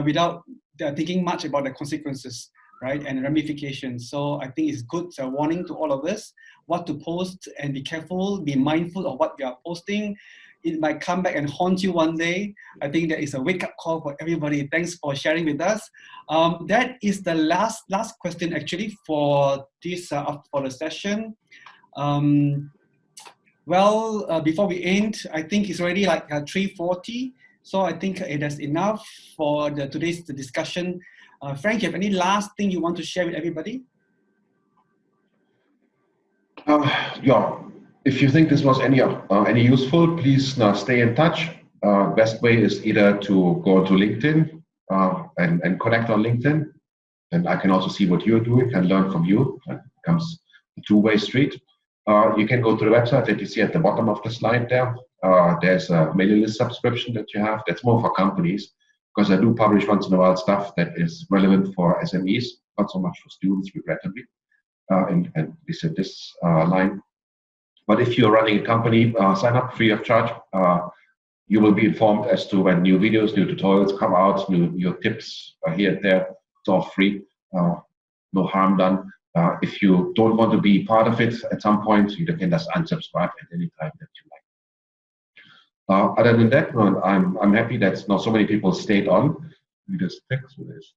without thinking much about the consequences, right, and ramifications. So I think it's good warning to all of us what to post, and be careful, be mindful of what we are posting. It might come back and haunt you one day. I think that is a wake-up call for everybody. Thanks for sharing with us. That is the last question actually for this for the session. Before we end, I think it's already like 3:40. So I think it is enough for today's discussion. Frank, you have any last thing you want to share with everybody? Yeah. If you think this was any useful, please stay in touch. Best way is either to go to LinkedIn and connect on LinkedIn, and I can also see what you're doing and learn from you. It becomes a two-way street. You can go to the website that you see at the bottom of the slide there. There's a mailing list subscription that you have. That's more for companies, because I do publish once in a while stuff that is relevant for SMEs, not so much for students, regrettably, and this line. But if you're running a company, sign up free of charge. You will be informed as to when new videos, new tutorials come out, new tips here and there. It's all free, no harm done. If you don't want to be part of it at some point, you can just unsubscribe at any time that you like. Other than that, I'm happy that not so many people stayed on. We just text, so there's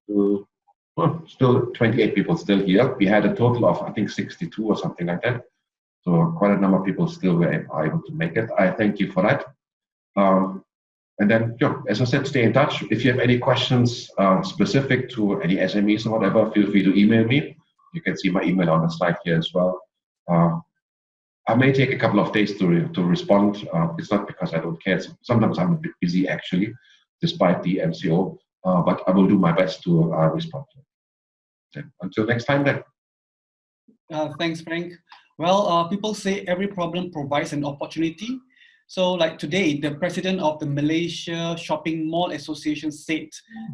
still 28 people still here. We had a total of, I think, 62 or something like that. So quite a number of people still were able to make it. I thank you for that. And then, as I said, stay in touch. If you have any questions specific to any SMEs or whatever, feel free to email me. You can see my email on the slide here as well. I may take a couple of days to respond. It's not because I don't care. Sometimes I'm a bit busy, actually, despite the MCO. But I will do my best to respond. So, until next time, then. Thanks, Frank. Well, people say every problem provides an opportunity. So like today, the president of the Malaysia Shopping Mall Association said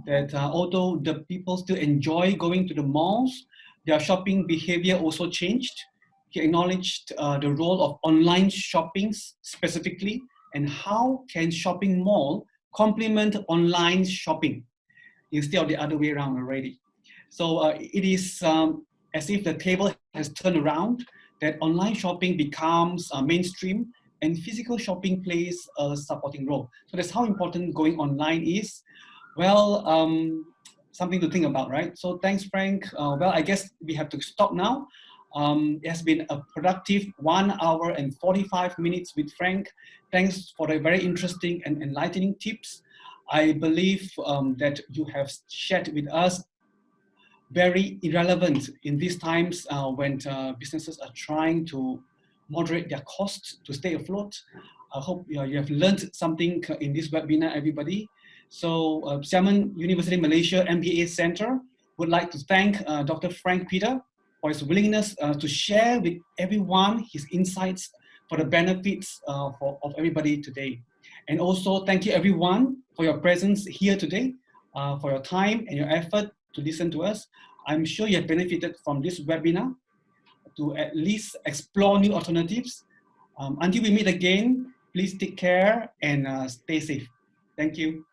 that although the people still enjoy going to the malls, their shopping behavior also changed. He acknowledged the role of online shopping specifically, and how can shopping mall complement online shopping instead of the other way around already. So it is as if the table has turned around, that online shopping becomes mainstream and physical shopping plays a supporting role. So that's how important going online is. Well, something to think about, right? So thanks, Frank. Well, I guess we have to stop now. It has been a productive 1 hour and 45 minutes with Frank. Thanks for the very interesting and enlightening tips. I believe that you have shared with us very irrelevant in these times when businesses are trying to moderate their costs to stay afloat. I hope you have learned something in this webinar, everybody. So Xiamen University Malaysia MBA Center would like to thank Dr. Frank Peter for his willingness to share with everyone his insights for the benefits of everybody today. And also thank you everyone for your presence here today, for your time and your effort to listen to us. I'm sure you have benefited from this webinar to at least explore new alternatives. Until we meet again, please take care and stay safe. Thank you.